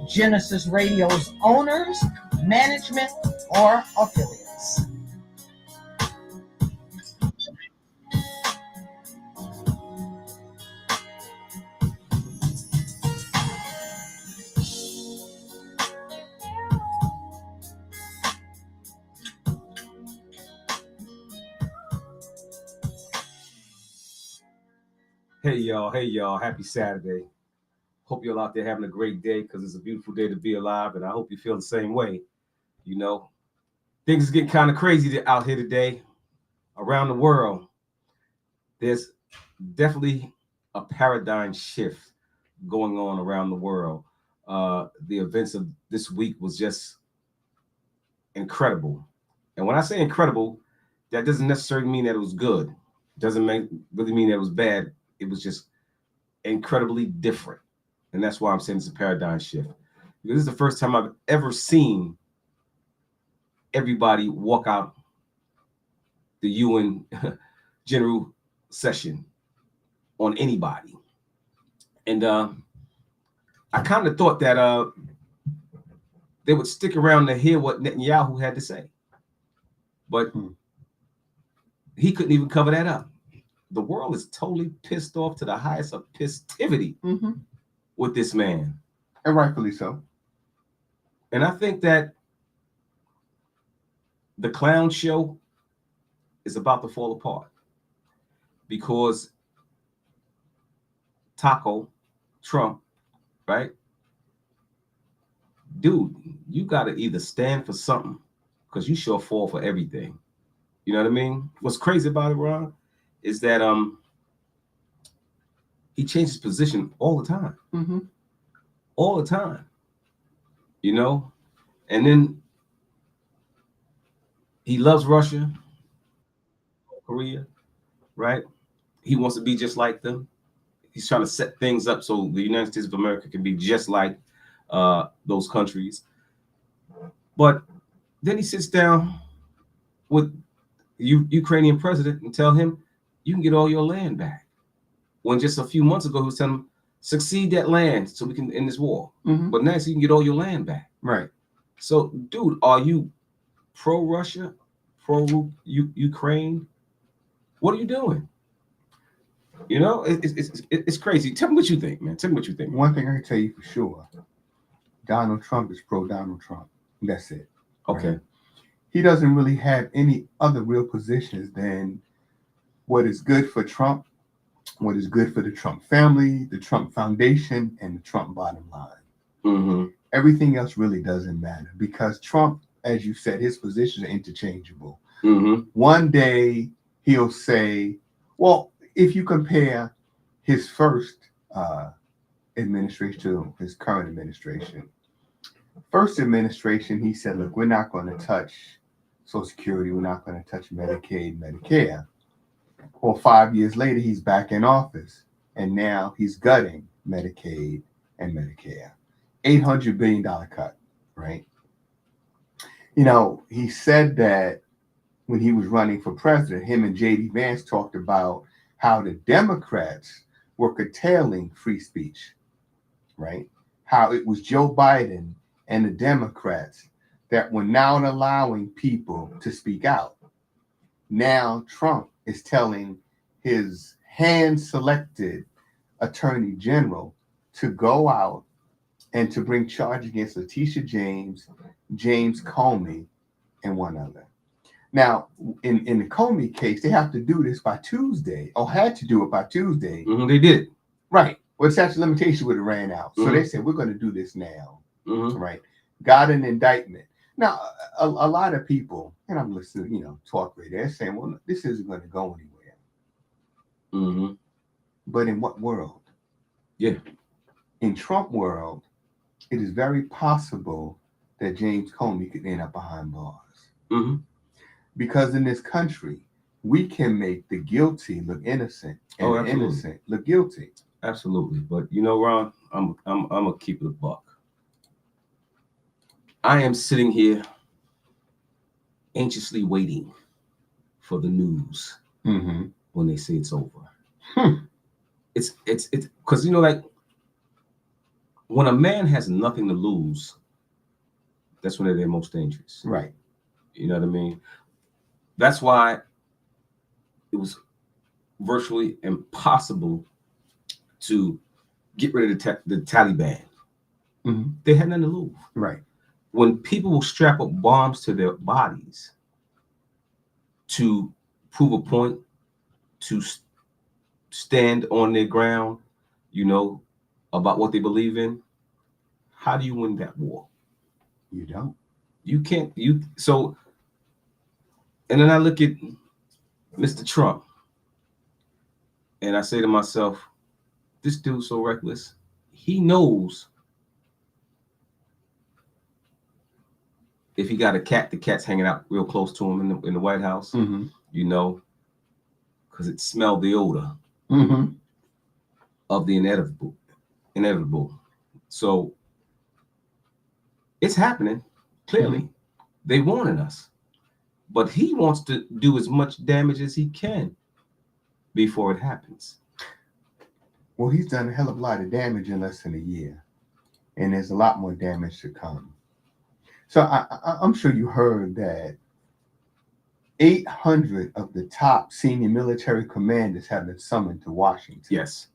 Gynesis Radio's owners, management, or affiliates. Hey y'all, happy Saturday. Hope you're out there having a great day because it's a beautiful day to be alive, and I hope you feel the same way. You know, things are getting kind of crazy out here today around the world. There's definitely a paradigm shift going on around the world. The events of this week was just incredible. And when I say incredible, that doesn't necessarily mean that it was good. It doesn't really mean that it was bad. It was just incredibly different. And that's why I'm saying it's a paradigm shift. Because this is the first time I've ever seen everybody walk out the UN general session on anybody. And I kind of thought that they would stick around to hear what Netanyahu had to say. But he couldn't even cover that up. The world is totally pissed off to the highest of pissivity with this man. And rightfully so. And I think that the clown show is about to fall apart because Trump, right? Dude, you got to either stand for something because you sure fall for everything. You know what I mean? What's crazy about it, Ron, is that he changes position all the time. All the time. You know? And then he loves Russia, Korea, right? He wants to be just like them. He's trying to set things up so the United States of America can be just like those countries. But then he sits down with Ukrainian president and tell him, you can get all your land back. When just a few months ago, he was telling him, succeed that land so we can end this war. But now you can get all your land back. Right. So, dude, are you pro-Russia, pro-Ukraine? What are you doing? You know, it's crazy. Tell me what you think, man. Tell me what you think. One thing I can tell you for sure, Donald Trump is pro-Donald Trump. That's it. Okay. Right? He doesn't really have any other real positions than what is good for Trump, what is good for the Trump family, the Trump Foundation, and the Trump bottom line. Everything else really doesn't matter because Trump, as you said, his positions are interchangeable. One day he'll say, well, if you compare his first administration to his current administration, first administration, he said, look, we're not going to touch Social Security. We're not going to touch Medicaid, Medicare. Well, 5 years later, he's back in office. And now he's gutting Medicaid and Medicare. $800 billion cut, right? You know, he said that when he was running for president, him and J.D. Vance talked about how the Democrats were curtailing free speech, right? How it was Joe Biden and the Democrats that were now allowing people to speak out. Now Trump is telling his hand-selected attorney general to go out and to bring charge against Letitia James, James Comey, and one other. Now, in the Comey case, they have to do this by Tuesday, or had to do it by Tuesday. They did. Right. Well, the statute of limitations would have ran out. So they said, we're going to do this now. Right. Got an indictment. Now, a lot of people, and I'm listening, talk radio, they're saying, well, this isn't going to go anywhere. But in what world? Yeah. In Trump world, it is very possible that James Comey could end up behind bars. Because in this country, we can make the guilty look innocent and the innocent look guilty. Absolutely. But Ron, I'm gonna keep it a buck. I am sitting here anxiously waiting for the news when they say it's over. It's because like when a man has nothing to lose, that's when they're most dangerous. Right. You know what I mean? That's why it was virtually impossible to get rid of the Taliban. Mm-hmm. They had nothing to lose. Right. When people will strap up bombs to their bodies to prove a point, to stand on their ground, you know, about what they believe in, how do you win that war? You don't. You can't. And then I look at Mr. Trump, and I say to myself, this dude's so reckless. He knows if he got a cat, the cat's hanging out real close to him in the White House, Mm-hmm. you know, because it smelled the odor Mm-hmm. of the inevitable. So it's happening, clearly. Mm-hmm. They warning us. But he wants to do as much damage as he can before it happens. Well, he's done a hell of a lot of damage in less than a year. And there's a lot more damage to come. So I'm sure you heard that 800 of the top senior military commanders have been summoned to Washington. Yes.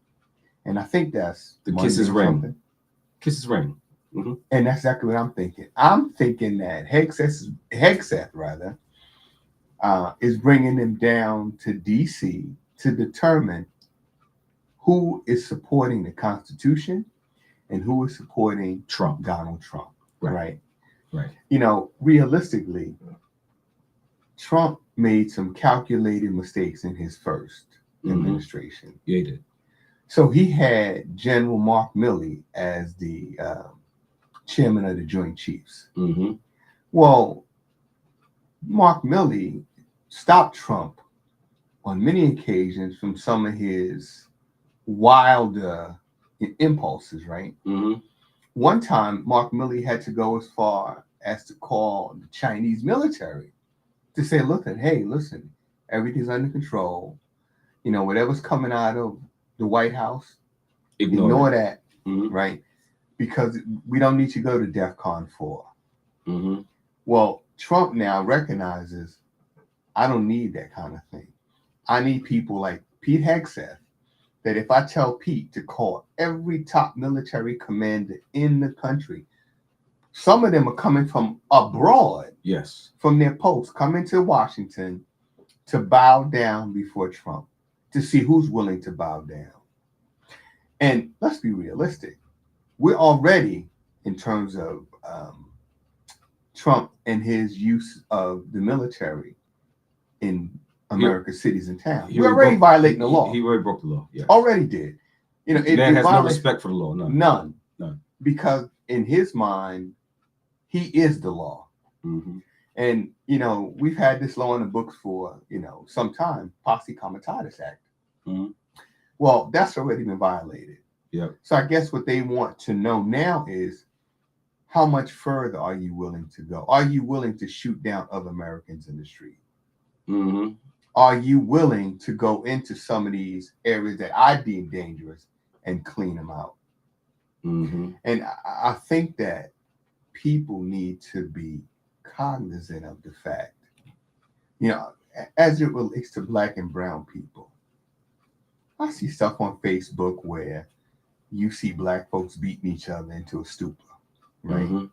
And I think that's the Kisses ring. Kisses ring. Mm-hmm. And that's exactly what I'm thinking. I'm thinking that Hegseth is bringing them down to D.C. to determine who is supporting the Constitution and who is supporting Donald Trump. Right. You know, realistically, Trump made some calculated mistakes in his first administration. Yeah, he did. So he had General Mark Milley as the chairman of the Joint Chiefs. Mm-hmm. Well, Mark Milley stopped Trump on many occasions from some of his wilder impulses, right? Mm-hmm. One time, Mark Milley had to go as far as to call the Chinese military to say, listen, everything's under control. You know, whatever's coming out of the White House, ignore that, mm-hmm. right? Because we don't need to go to DEFCON 4. Mm-hmm. Well, Trump now recognizes, I don't need that kind of thing. I need people like Pete Hegseth, that if I tell Pete to call every top military commander in the country, some of them are coming from abroad, yes, from their posts, coming to Washington to bow down before Trump, to see who's willing to bow down. And let's be realistic. We're already, in terms of Trump and his use of the military in America's cities and towns. We're already violating the law. He already broke the law. Yeah, already did. You know, man has no respect for the law. None. Because in his mind, he is the law. Mm-hmm. And you know, we've had this law in the books for some time, Posse Comitatus Act. Mm-hmm. Well, that's already been violated. Yeah. So I guess what they want to know now is, how much further are you willing to go? Are you willing to shoot down other Americans in the street? Mm-hmm. Are you willing to go into some of these areas that I deem dangerous and clean them out? Mm-hmm. And I think that people need to be cognizant of the fact, as it relates to Black and brown people. I see stuff on Facebook where you see Black folks beating each other into a stupor, right? Mm-hmm.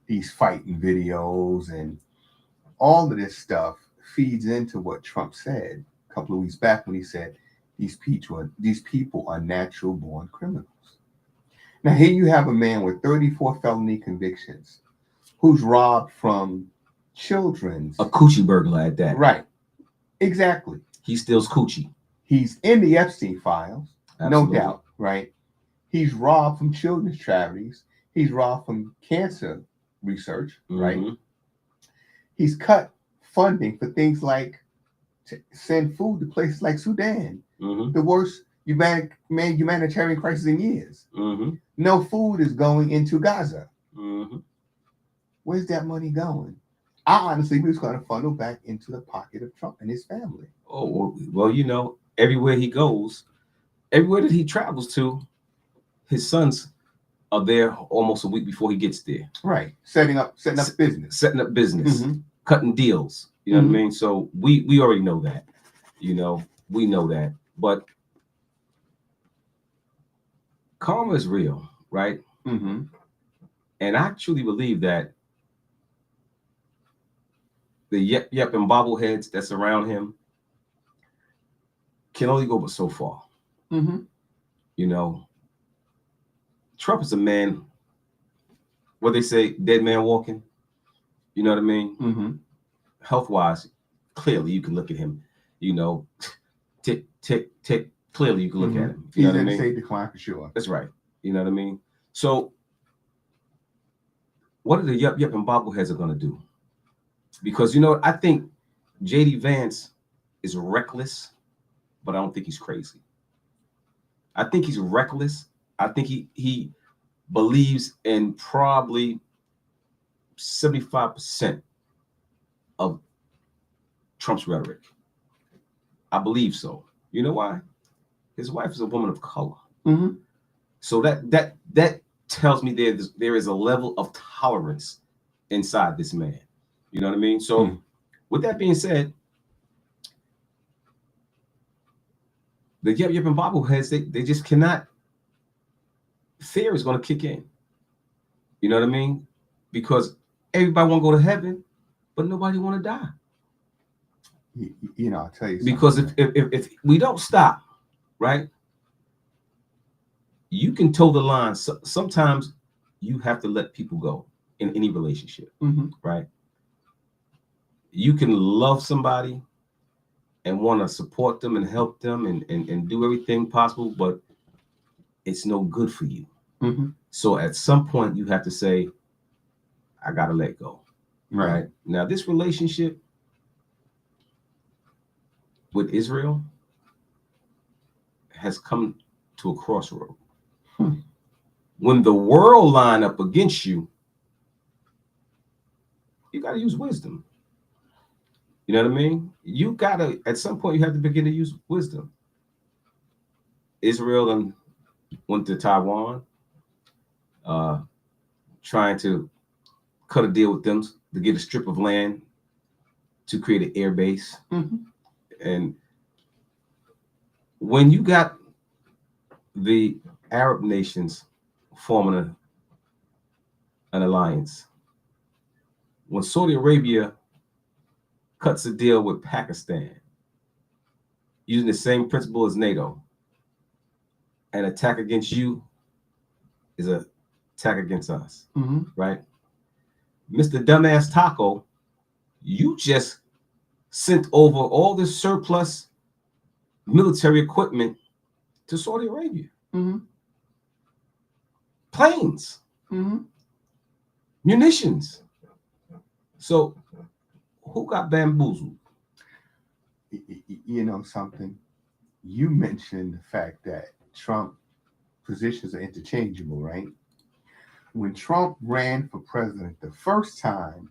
These fighting videos and all of this stuff feeds into what Trump said a couple of weeks back when he said these people are natural born criminals. Now here you have a man with 34 felony convictions who's robbed from children's. A coochie burglar at that. Right. Exactly. He steals coochie. He's in the Epstein files. Absolutely. No doubt, right? He's robbed from children's charities. He's robbed from cancer research, right? Mm-hmm. He's cut funding for things like to send food to places like Sudan, mm-hmm. the worst humanitarian crisis in years. Mm-hmm. No food is going into Gaza. Mm-hmm. Where's that money going? I honestly was going to funnel back into the pocket of Trump and his family. Oh, well, everywhere he goes, everywhere that he travels to, his sons are there almost a week before he gets there. Right. Setting up business. Setting up business, Mhm. cutting deals. You know what I mean? So we already know that. You know, we know that. But karma is real, right? Mm-hmm. And I truly believe that the yep and bobbleheads that surround him can only go but so far. Mm-hmm. You know, Trump is a man, what they say, dead man walking. You know what I mean? Mm-hmm. Health-wise, clearly you can look at him, you know, tick, tick, tick. Clearly you can look at him. You know what I mean? Say decline for sure. That's right. You know what I mean? So what are the yep and bobbleheads are going to do? Because, you know, I think J.D. Vance is reckless, but I don't think he's crazy. I think he's reckless. I think he believes in probably 75% of Trump's rhetoric. I believe so. You know why? His wife is a woman of color. Mm-hmm. So that tells me there is a level of tolerance inside this man. You know what I mean? So with that being said, the yep and bobbleheads, they just cannot. Fear is going to kick in. You know what I mean? Because everybody want to go to heaven, but nobody want to die. You know, I'll tell you something. Because if we don't stop, right, you can toe the line. Sometimes you have to let people go in any relationship, right? You can love somebody and want to support them and help them and do everything possible, but it's no good for you. So at some point you have to say, I got to let go. Right. Now, this relationship with Israel has come to a crossroad. When the world line up against you, you got to use wisdom. You know what I mean? You got to, at some point, you have to begin to use wisdom. Israel went to Taiwan, trying to cut a deal with them to get a strip of land to create an air base. And when you got the Arab nations forming an alliance, when Saudi Arabia cuts a deal with Pakistan using the same principle as NATO, an attack against you is an attack against us, right? Mr. Dumbass Taco, you just sent over all this surplus military equipment to Saudi Arabia. Planes, munitions. So who got bamboozled? You know something? You mentioned the fact that Trump positions are interchangeable, right? When Trump ran for president the first time,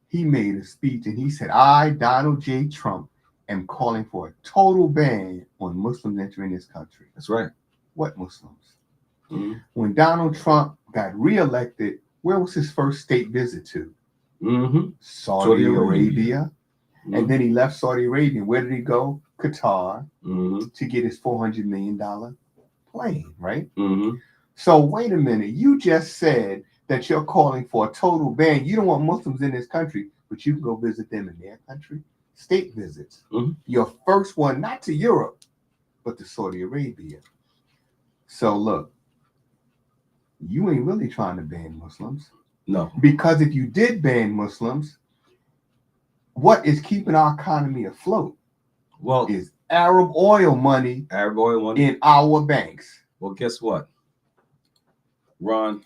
he made a speech and he said, I, Donald J. Trump, am calling for a total ban on Muslims entering this country. That's right. What Muslims? When Donald Trump got reelected, where was his first state visit to? Saudi Arabia. And then he left Saudi Arabia. Where did he go? Qatar, to get his $400 million plane, right? So wait a minute. You just said that you're calling for a total ban. You don't want Muslims in this country, but you can go visit them in their country. State visits. Your first one, not to Europe, but to Saudi Arabia. So look, you ain't really trying to ban Muslims. No. Because if you did ban Muslims, what is keeping our economy afloat? Well, is Arab oil money in our banks. Well, guess what, Ron?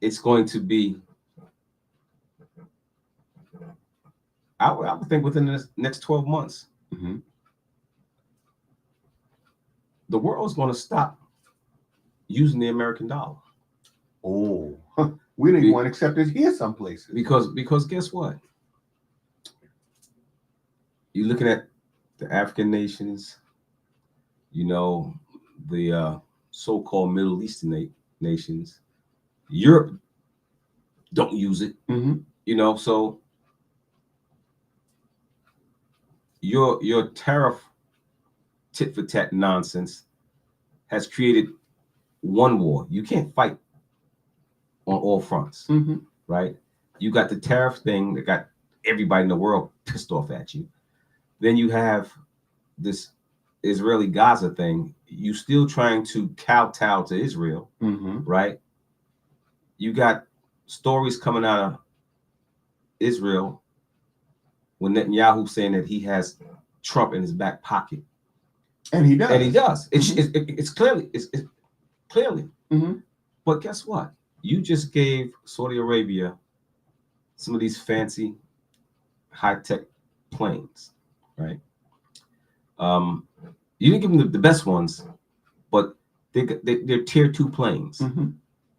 It's going to be, I would think within the next 12 months, the world's going to stop using the American dollar. Oh, we don't even want to accept it here some places. Because guess what? You're looking at the African nations, you know, the so-called Middle Eastern nations. Europe don't use it, so your tariff tit for tat nonsense has created one war. You can't fight on all fronts, right? You got the tariff thing that got everybody in the world pissed off at you. Then you have this Israeli Gaza thing. You still trying to kowtow to Israel, right? You got stories coming out of Israel when Netanyahu saying that he has Trump in his back pocket, and he does. It's clearly. But guess what? You just gave Saudi Arabia some of these fancy, high-tech planes, right? You didn't give them the best ones, but they're tier 2 planes.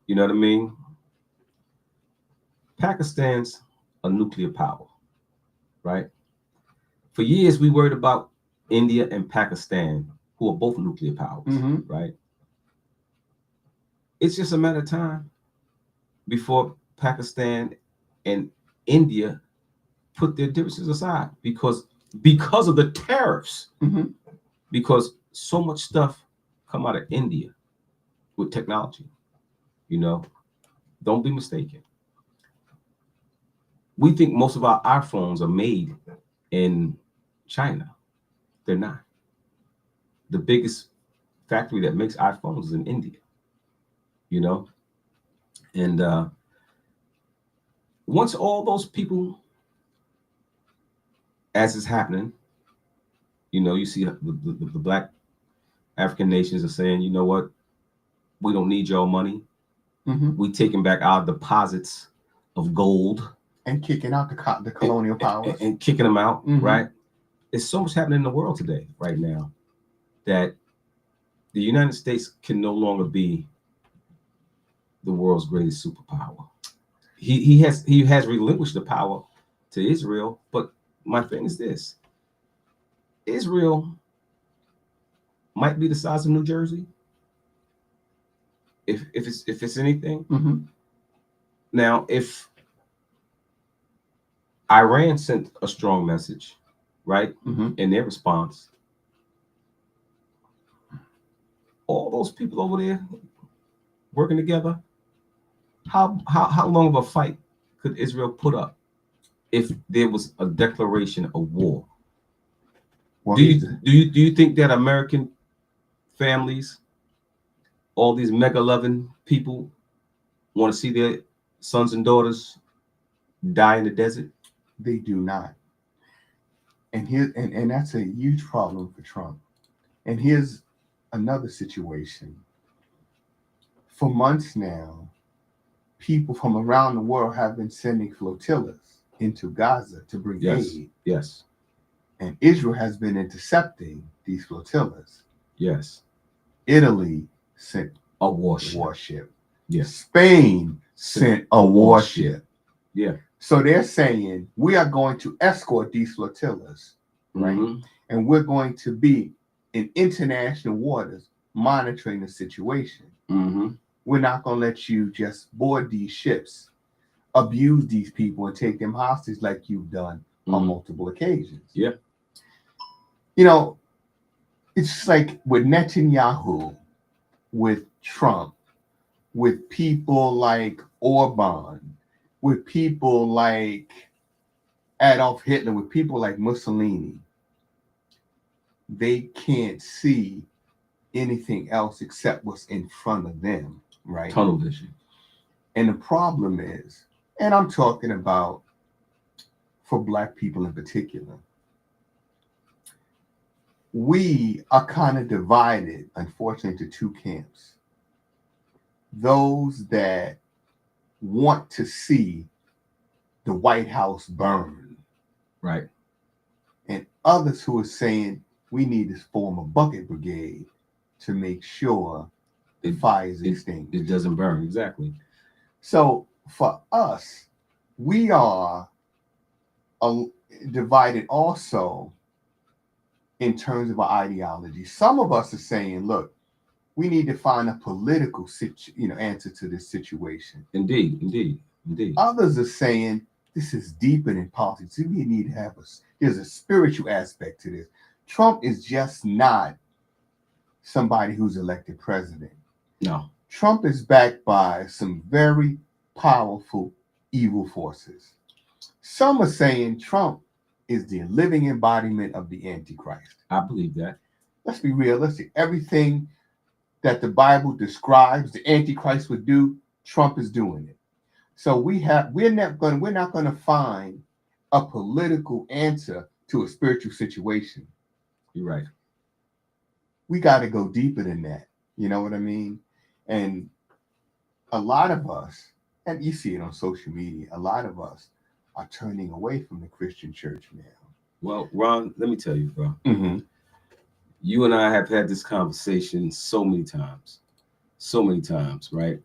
You know what I mean? Pakistan's a nuclear power, right? For years, we worried about India and Pakistan, who are both nuclear powers, right? It's just a matter of time before Pakistan and India put their differences aside because of the tariffs, because so much stuff come out of India with technology. Don't be mistaken. We think most of our iPhones are made in China. They're not. The biggest factory that makes iPhones is in India. And once all those people, as is happening, you see the black African nations are saying, you know what, we don't need your money. We taking back our deposits of gold and kicking out the colonial powers and kicking them out, right? There's so much happening in the world today, right now, that the United States can no longer be the world's greatest superpower. He has relinquished the power to Israel, but my thing is this: Israel might be the size of New Jersey, if it's anything. Now, if Iran sent a strong message, right, in their response, all those people over there working together, how long of a fight could Israel put up if there was a declaration of war? Do you think that American families, all these mega loving people, want to see their sons and daughters die in the desert? They do not. And that's a huge problem for Trump. And here's another situation. For months now, people from around the world have been sending flotillas into Gaza to bring aid. Yes. And Israel has been intercepting these flotillas. Yes. Italy sent a warship. Yes. Spain sent a warship. Yeah. So they're saying we are going to escort these flotillas, right? And we're going to be in international waters monitoring the situation. We're not going to let you just board these ships, abuse these people, and take them hostage like you've done on multiple occasions. Yeah. It's just like with Netanyahu, with Trump, with people like Orban, with people like Adolf Hitler, with people like Mussolini. They can't see anything else except what's in front of them, right? Tunnel vision. And the problem is, and I'm talking about for Black people in particular, we are kind of divided, unfortunately, to two camps. Those that want to see the White House burn. Right. And others who are saying we need to form a bucket brigade to make sure the fire is extinguished. It doesn't burn, exactly. So for us, we are divided also in terms of our ideology. Some of us are saying, look, we need to find a political answer to this situation. Indeed. Others are saying this is deeper than politics. We need to have there's a spiritual aspect to this. Trump is just not somebody who's elected president. No. Trump is backed by some very powerful evil forces. Some are saying Trump is the living embodiment of the Antichrist. I believe that. Let's be realistic. Everything that the Bible describes the Antichrist would do, Trump is doing it. So we're not going to find a political answer to a spiritual situation. You're right. We got to go deeper than that. You know what I mean? And a lot of us, and you see it on social media, a lot of us are turning away from the Christian church now. Well, Ron, let me tell you, bro. Mm-hmm. You and I have had this conversation so many times, right?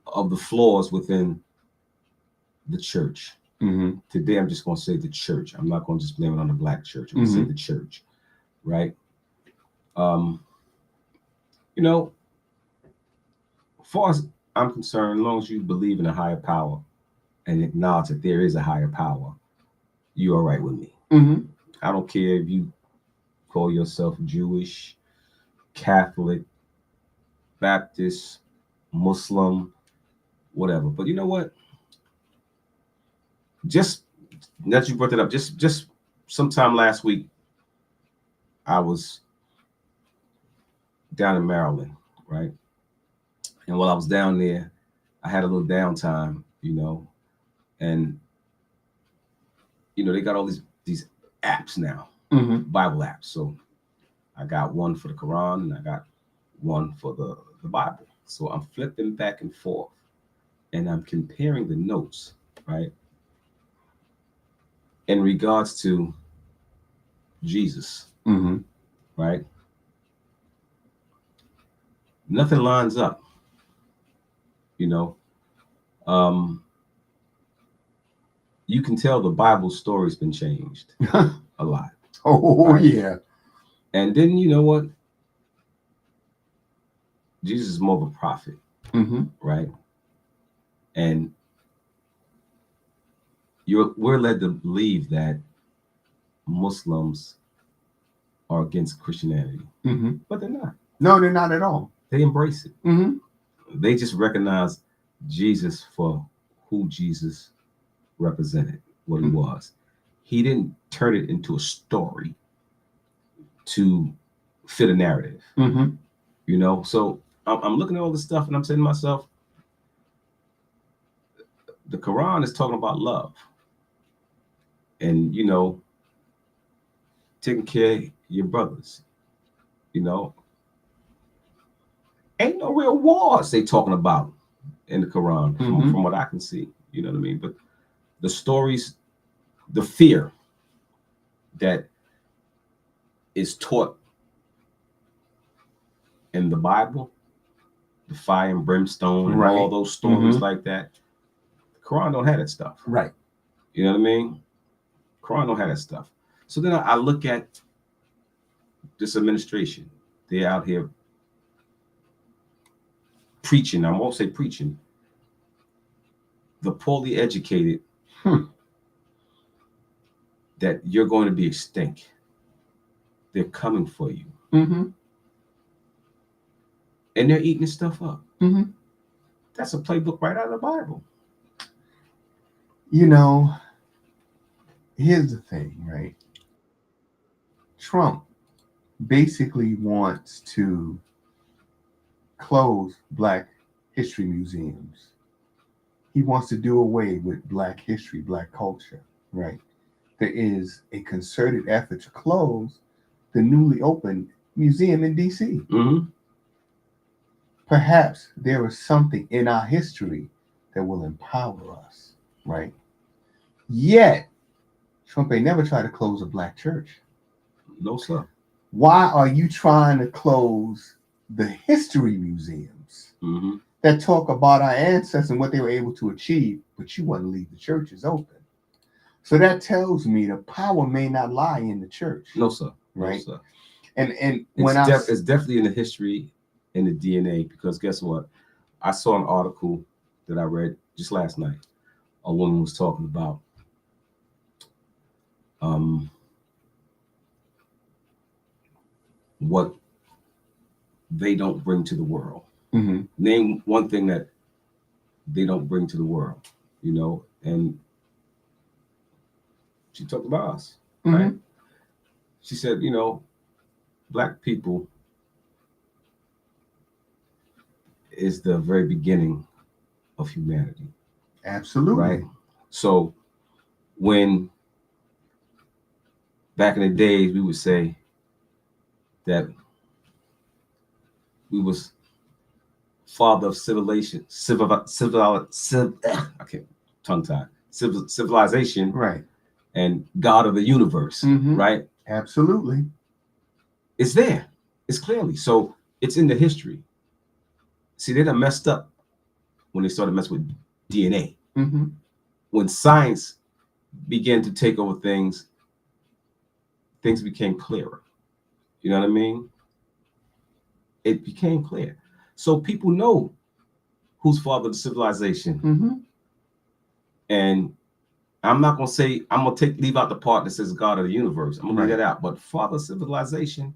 Of the flaws within the church. Mm-hmm. Today, I'm just going to say the church. I'm not going to just blame it on the black church. I'm going to say the church, right? You know, as far as I'm concerned, as long as you believe in a higher power and acknowledge that there is a higher power, you're all right with me. Mm-hmm. I don't care if you call yourself Jewish, Catholic, Baptist, Muslim, whatever. But you know what? Just that you brought that up, just sometime last week, I was down in Maryland, right? And while I was down there, I had a little downtime, and they got all these apps now, Bible apps. So I got one for the Quran and I got one for the Bible. So I'm flipping back and forth and I'm comparing the notes, right? In regards to Jesus, right? Nothing lines up, you can tell the Bible story's been changed a lot. Oh, right? Yeah. And then you know what? Jesus is more of a prophet, right? And we're led to believe that Muslims are against Christianity, but they're not. No, they're not at all. They embrace it. Mm-hmm. They just recognize Jesus for who Jesus represented, what he was. He didn't turn it into a story to fit a narrative, So I'm looking at all this stuff and I'm saying to myself, the Quran is talking about love and, taking care of your brothers, Ain't no real wars they talking about in the Quran from what I can see, you know what I mean? But the stories, the fear that is taught in the Bible, the fire and brimstone and all those stories like that, the Quran don't have that stuff. Right. You know what I mean? Quran don't have that stuff. So then I look at this administration. They're out here preaching. I won't say preaching. The poorly educated that you're going to be extinct. They're coming for you. And they're eating this stuff up. That's a playbook right out of the Bible. Here's the thing, right? Trump basically wants to close Black history museums. He wants to do away with Black history, Black culture, right? There is a concerted effort to close the newly opened museum in D.C. Perhaps there is something in our history that will empower us, right? Yet, Trump ain't never tried to close a Black church. No, sir. Why are you trying to close the history museums that talk about our ancestors and what they were able to achieve, but you want to leave the churches open? So that tells me the power may not lie in the church. No, sir. Right? No, sir. And when it's definitely in the history in the DNA, because guess what? I saw an article that I read just last night. A woman was talking about what they don't bring to the world. Mm-hmm. Name one thing that they don't bring to the world, and she talked about us, right? She said, Black people is the very beginning of humanity. Absolutely. Right? So when back in the days we would say that we was father of civilization, civilization, right, and God of the universe, right? Absolutely. It's there. It's clearly. So it's in the history. See, they done messed up when they started messing with DNA. When science began to take over things became clearer. You know what I mean? It became clear. So people know who's father of civilization. And I'm not going to say, I'm going to leave out the part that says God of the universe. I'm going to leave that out. But father of civilization,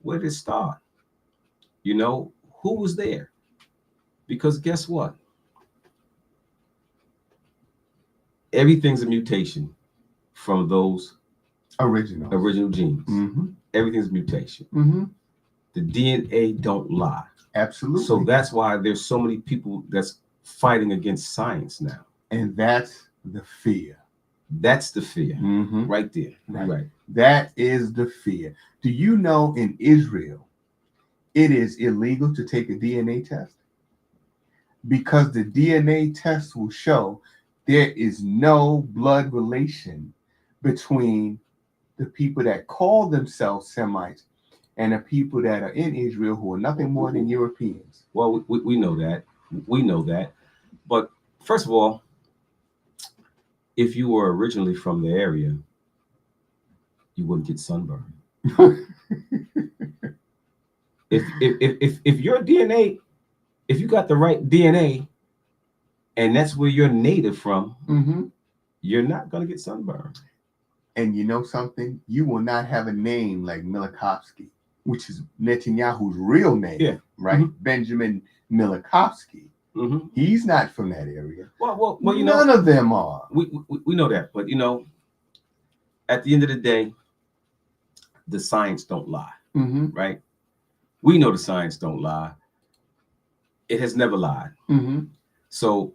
where did it start? Who was there? Because guess what? Everything's a mutation from those original genes. Everything's mutation. The DNA don't lie. Absolutely. So that's why there's so many people that's fighting against science now. And that's the fear. That's the fear. Right there. Right. That is the fear. Do you know in Israel, it is illegal to take a DNA test? Because the DNA test will show there is no blood relation between the people that call themselves Semites and the people that are in Israel who are nothing more than Europeans. Well, we know that. We know that. But first of all, if you were originally from the area, you wouldn't get sunburned. if your DNA, if you got the right DNA, and that's where you're native from, you're not going to get sunburned. And you know something? You will not have a name like Milakovsky, which is Netanyahu's real name, right? Benjamin Milakovsky. He's not from that area. Well, none of them are. We know that, but at the end of the day, the science don't lie, right? We know the science don't lie. It has never lied. So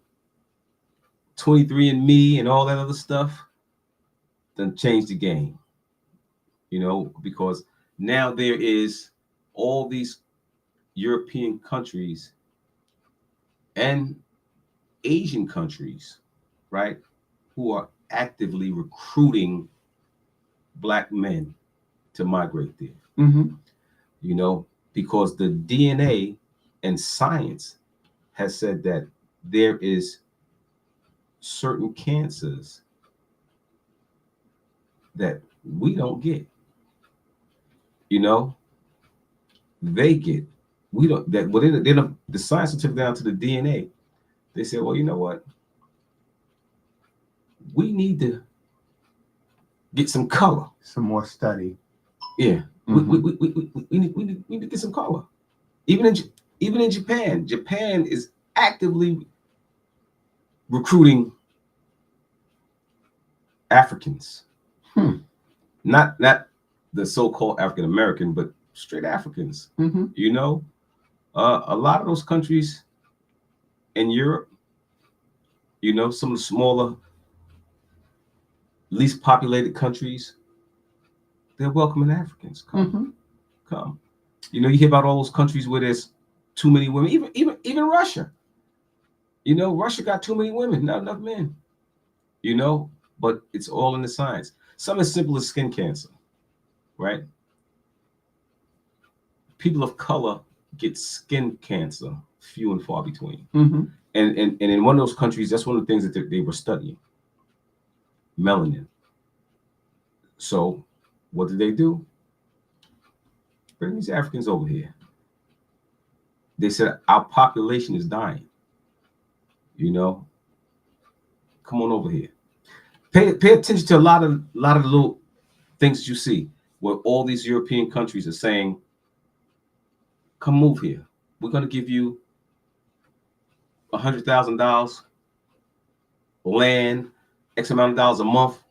23andMe and all that other stuff done changed the game, because now there is all these European countries and Asian countries, right, who are actively recruiting Black men to migrate there. Because the DNA and science has said that there is certain cancers that we don't get. They get. We don't. That the science took down to the DNA. They said, well, you know what? We need to get some color. Some more study. Yeah. We need to get some color. Even in Japan. Japan is actively recruiting Africans. Not the so-called African American, but straight Africans. A lot of those countries in Europe, some of the smaller, least populated countries, they're welcoming Africans. Come. You hear about all those countries where there's too many women. Even Russia. Russia got too many women, not enough men. But it's all in the science. Something as simple as skin cancer, right? People of color get skin cancer few and far between. And in one of those countries, that's one of the things that they were studying. Melanin. So what did they do? Bring these Africans over here. They said our population is dying. You know, come on over here. Pay attention to a lot of the little things that you see where all these European countries are saying, come move here. We're going to give you $100,000 land, X amount of dollars a month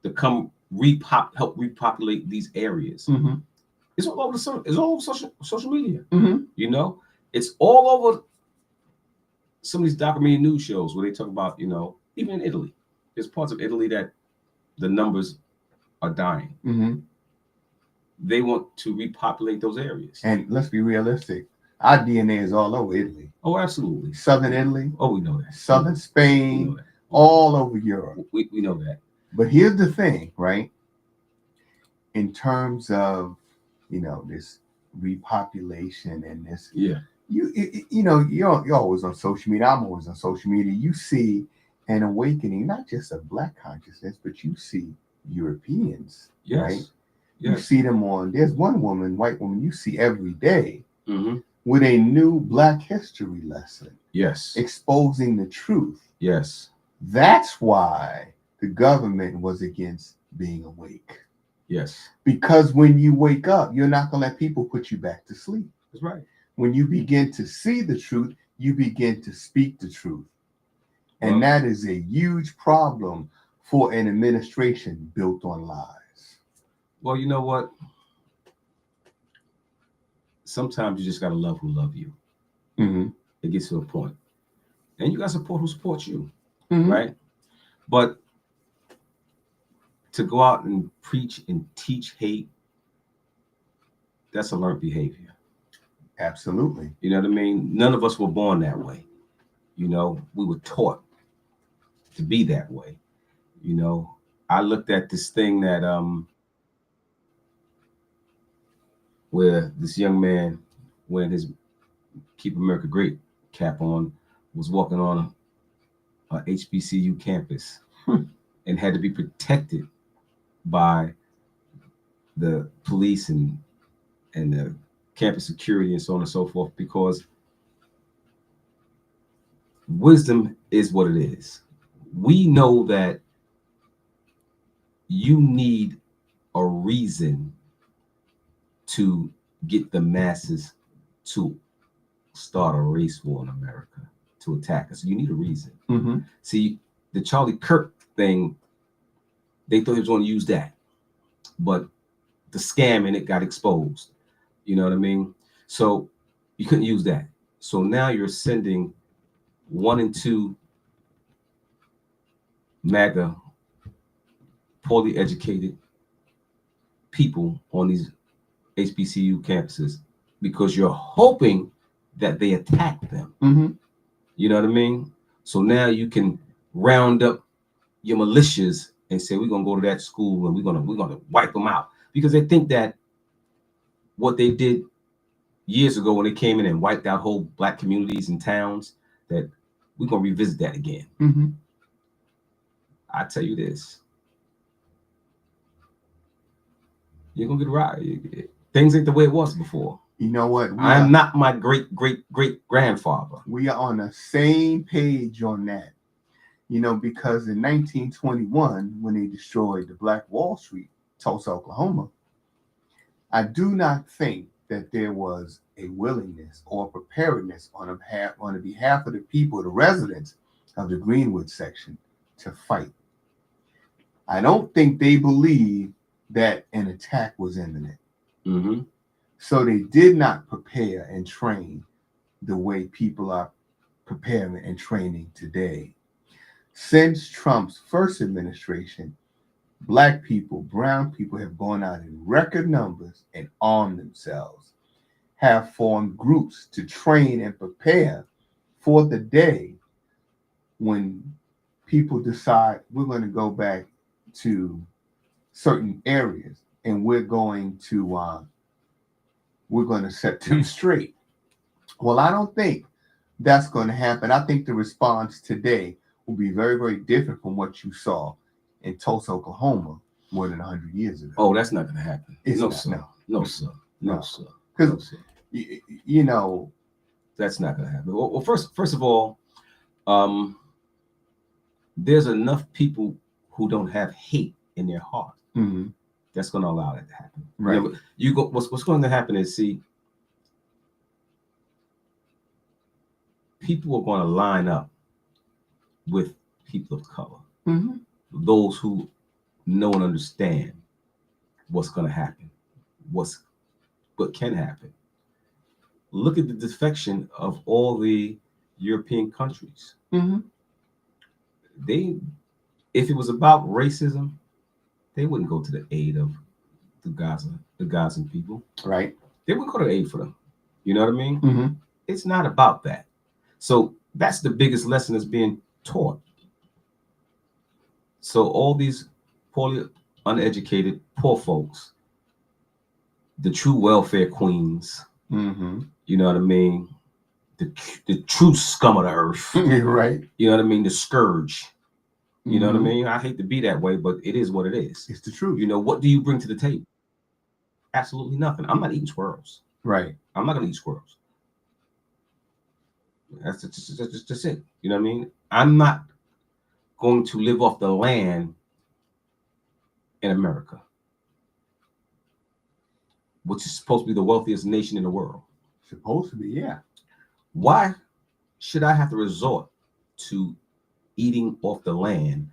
to come help repopulate these areas. Mm-hmm. It's all over social media. Mm-hmm. You know, it's all over some of these documentary news shows where they talk about, you know, even in Italy, there's parts of Italy that the numbers are dying. Mm-hmm. They want to repopulate those areas. And let's be realistic. Our DNA is all over Italy. Oh, absolutely. Southern Italy. Oh, we know that. Southern Spain. All over Europe. We know that. But here's the thing, right? In terms of, you know, this repopulation and this, you know, you're always on social media. I'm always on social media. You see an awakening, not just of Black consciousness, but you see Europeans, right? Yes. You see them on. There's one woman, white woman, you see every day Mm-hmm. with a new Black history lesson. Yes. Exposing the truth. Yes. That's why the government was against being awake. Yes. Because when you wake up, you're not going to let people put you back to sleep. That's right. When you begin to see the truth, you begin to speak the truth. And that is a huge problem for an administration built on lies. Well, you know what? Sometimes you just got to love who love you. Mm-hmm. It gets to a point. And you got to support who supports you. Mm-hmm. Right? But to go out and preach and teach hate, that's a learned behavior. Absolutely. You know what I mean? None of us were born that way. You know, we were taught to be that way. You know, I looked at this thing that where this young man, wearing his Keep America Great cap on, was walking on a HBCU campus and had to be protected by the police and the campus security and so on and so forth, because wisdom is what it is. We know that you need a reason to get the masses to start a race war in America, to attack us. You need a reason. Mm-hmm. See, the Charlie Kirk thing, they thought he was going to use that, but the scam in it got exposed. You know what I mean? So you couldn't use that. So now you're sending 1 and 2 MAGA, poorly educated people on these HBCU campuses because you're hoping that they attack them. Mm-hmm. You know what I mean? So now you can round up your militias and say, we're going to go to that school and we're going to wipe them out, because they think that what they did years ago when they came in and wiped out whole Black communities and towns, that we're going to revisit that again. Mm-hmm. I tell you this, you're going to get right. Things ain't the way it was before. You know what? I am not my great grandfather. We are on the same page on that. You know, because in 1921, when they destroyed the Black Wall Street, Tulsa, Oklahoma, I do not think that there was a willingness or preparedness on the behalf of the people, the residents of the Greenwood section, to fight. I don't think they believed that an attack was imminent. Mm-hmm. So they did not prepare and train the way people are preparing and training today. Since Trump's first administration, Black people, brown people have gone out in record numbers and armed themselves, have formed groups to train and prepare for the day when people decide we're going to go back to certain areas and we're going to set them straight. Well, I don't think that's going to happen. I think the response today will be very, very different from what you saw in Tulsa, Oklahoma more than 100 years ago. Oh, that's not going to happen. It's No, not, sir. no. No, sir. No, No. sir. Because No, sir. you know, That's not gonna happen. Well, first of all, there's enough people who don't have hate in their heart. mhm, That's gonna allow that to happen. right. You know, you go. What's going to happen is, see, people are going to line up with people of color, Mhm. those who know and understand what's going to happen, what can happen. Look at the defection of all the European countries. Mhm. They, if it was about racism, they wouldn't go to the aid of the Gazan people. Right. They wouldn't go to the aid for them. You know what I mean? Mhm. It's not about that. So that's the biggest lesson that's being taught. So all these poorly uneducated, poor folks, the true welfare queens, Mhm. you know what I mean? The true scum of the earth, You're right. you know what I mean? The scourge, you know what I Mhm. mean? I hate to be that way, but it is what it is. It's the truth. You know, what do you bring to the table? Absolutely nothing. I'm not eating squirrels. Right. I'm not going to eat squirrels. That's just it. You know what I mean? I'm not going to live off the land in America, which is supposed to be the wealthiest nation in the world. Supposed to be, yeah. Why should I have to resort to eating off the land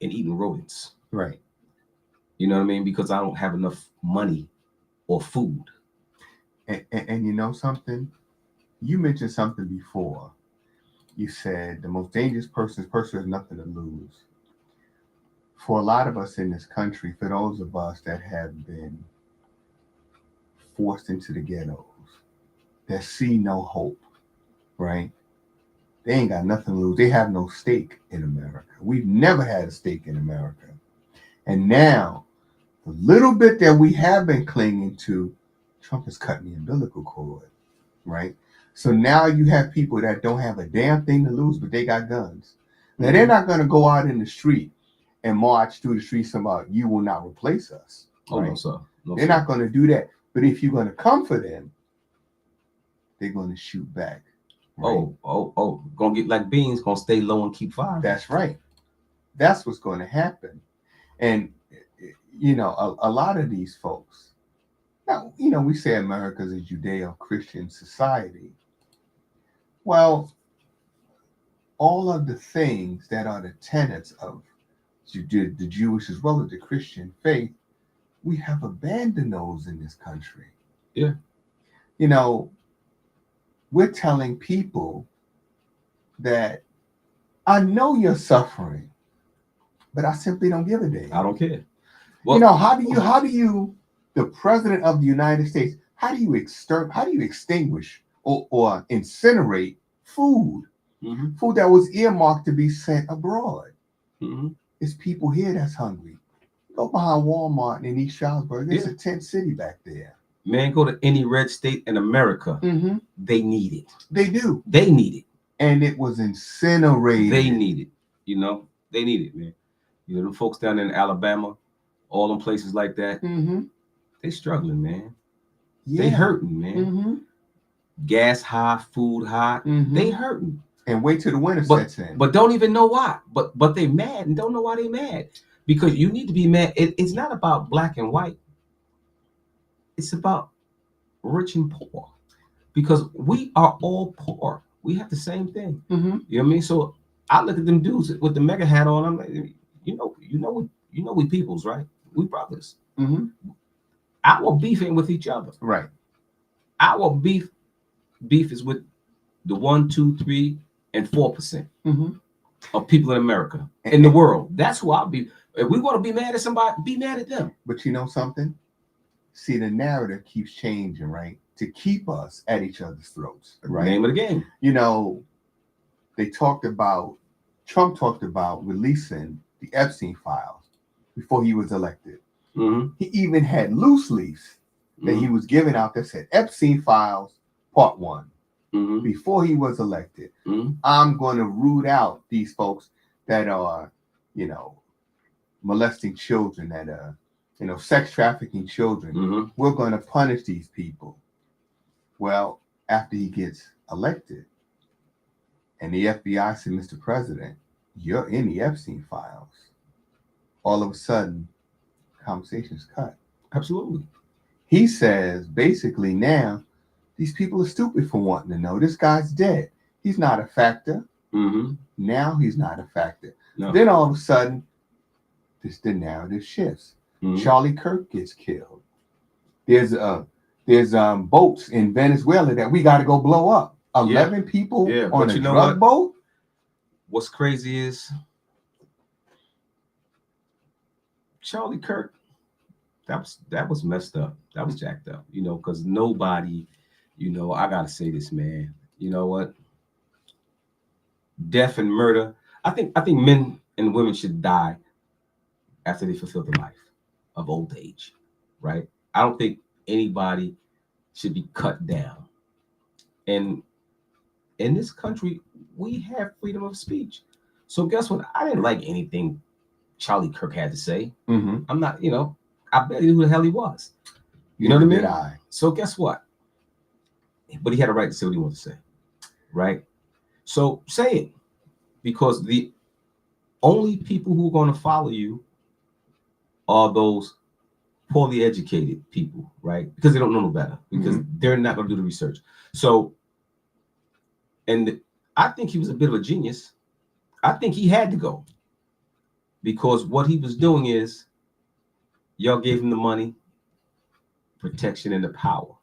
and eating rodents? Right. You know what I mean? Because I don't have enough money or food. And you know something? You mentioned something before. You said the most dangerous person has nothing to lose. For a lot of us in this country, for those of us that have been forced into the ghettos, that see no hope, right? They ain't got nothing to lose. They have no stake in America. We've never had a stake in America. And now, the little bit that we have been clinging to, Trump is cutting the umbilical cord, right? So now you have people that don't have a damn thing to lose, but they got guns. Now, they're not going to go out in the street and march through the streets about, you will not replace us. Oh, right? no, sir. No, They're sir. not going to do that. But if you're going to come for them, they're going to shoot back. Right? Oh. Gonna get like beans, gonna stay low and keep firing. That's right. That's what's going to happen. And, you know, a lot of these folks, now, you know, we say America's a Judeo-Christian society. Well, all of the things that are the tenets of the Jewish as well as the Christian faith, we have abandoned those in this country. Yeah. You know, we're telling people that I know you're suffering, but I simply don't give a damn. I don't care. Well, You know, how do you, the president of the United States, how do you extinguish or incinerate food that was earmarked to be sent abroad? It's people here that's hungry. Go behind Walmart in East Stroudsburg. It's a tent city back there. Man, go to any red state in America. They need it. They do. They need it. And it was incinerated. They need it. You know, they need it, man. You know, the folks down in Alabama, all them places like that, they struggling, man. Yeah. They hurting, man. Gas high, food high. They hurting. And wait till the winter sets in. But don't even know why. But they mad and don't know why they mad. Because you need to be mad. It's not about black and white. It's about rich and poor. Because we are all poor. We have the same thing. You know what I mean? So I look at them dudes with the mega hat on. I'm like, you know, we peoples, right? We brothers. Our beef ain't with each other. Right. Our beef is with the 1%, 2%, 3%, and 4% of people in America, in the world. That's who I'll be. If we want to be mad at somebody, be mad at them. But you know something? See, the narrative keeps changing, right? To keep us at each other's throats, right? Name of the game. You know, Trump talked about releasing the Epstein files before he was elected. He even had loose leaves that he was giving out that said Epstein files part 1 before he was elected. I'm going to root out these folks that are, you know, molesting children at sex trafficking children. Mm-hmm. We're going to punish these people. Well, after he gets elected and the FBI said, Mr. President, you're in the Epstein files, all of a sudden, conversation's cut. Absolutely. He says, basically now, these people are stupid for wanting to know. This guy's dead. He's not a factor. Mm-hmm. Now he's not a factor. No. Then all of a sudden, the narrative shifts. Mm-hmm. Charlie Kirk gets killed. There's boats in Venezuela that we got to go blow up. 11 people on a drug boat. What's crazy is Charlie Kirk. That was messed up. That was jacked up. Because nobody. I gotta say this, man. You know what? Death and murder. I think men and women should die after they fulfill the life of old age, right? I don't think anybody should be cut down. And in this country, we have freedom of speech. So guess what? I didn't like anything Charlie Kirk had to say. Mm-hmm. I'm not, I barely knew who the hell he was. You know what I mean? Did I? So guess what? But he had a right to say what he wanted to say, right? So say it, because the only people who are going to follow you are those poorly educated people, right? Because they don't know no better, because they're not going to do the research. So, and I think he was a bit of a genius. I think he had to go, because what he was doing is y'all gave him the money, protection, and the power.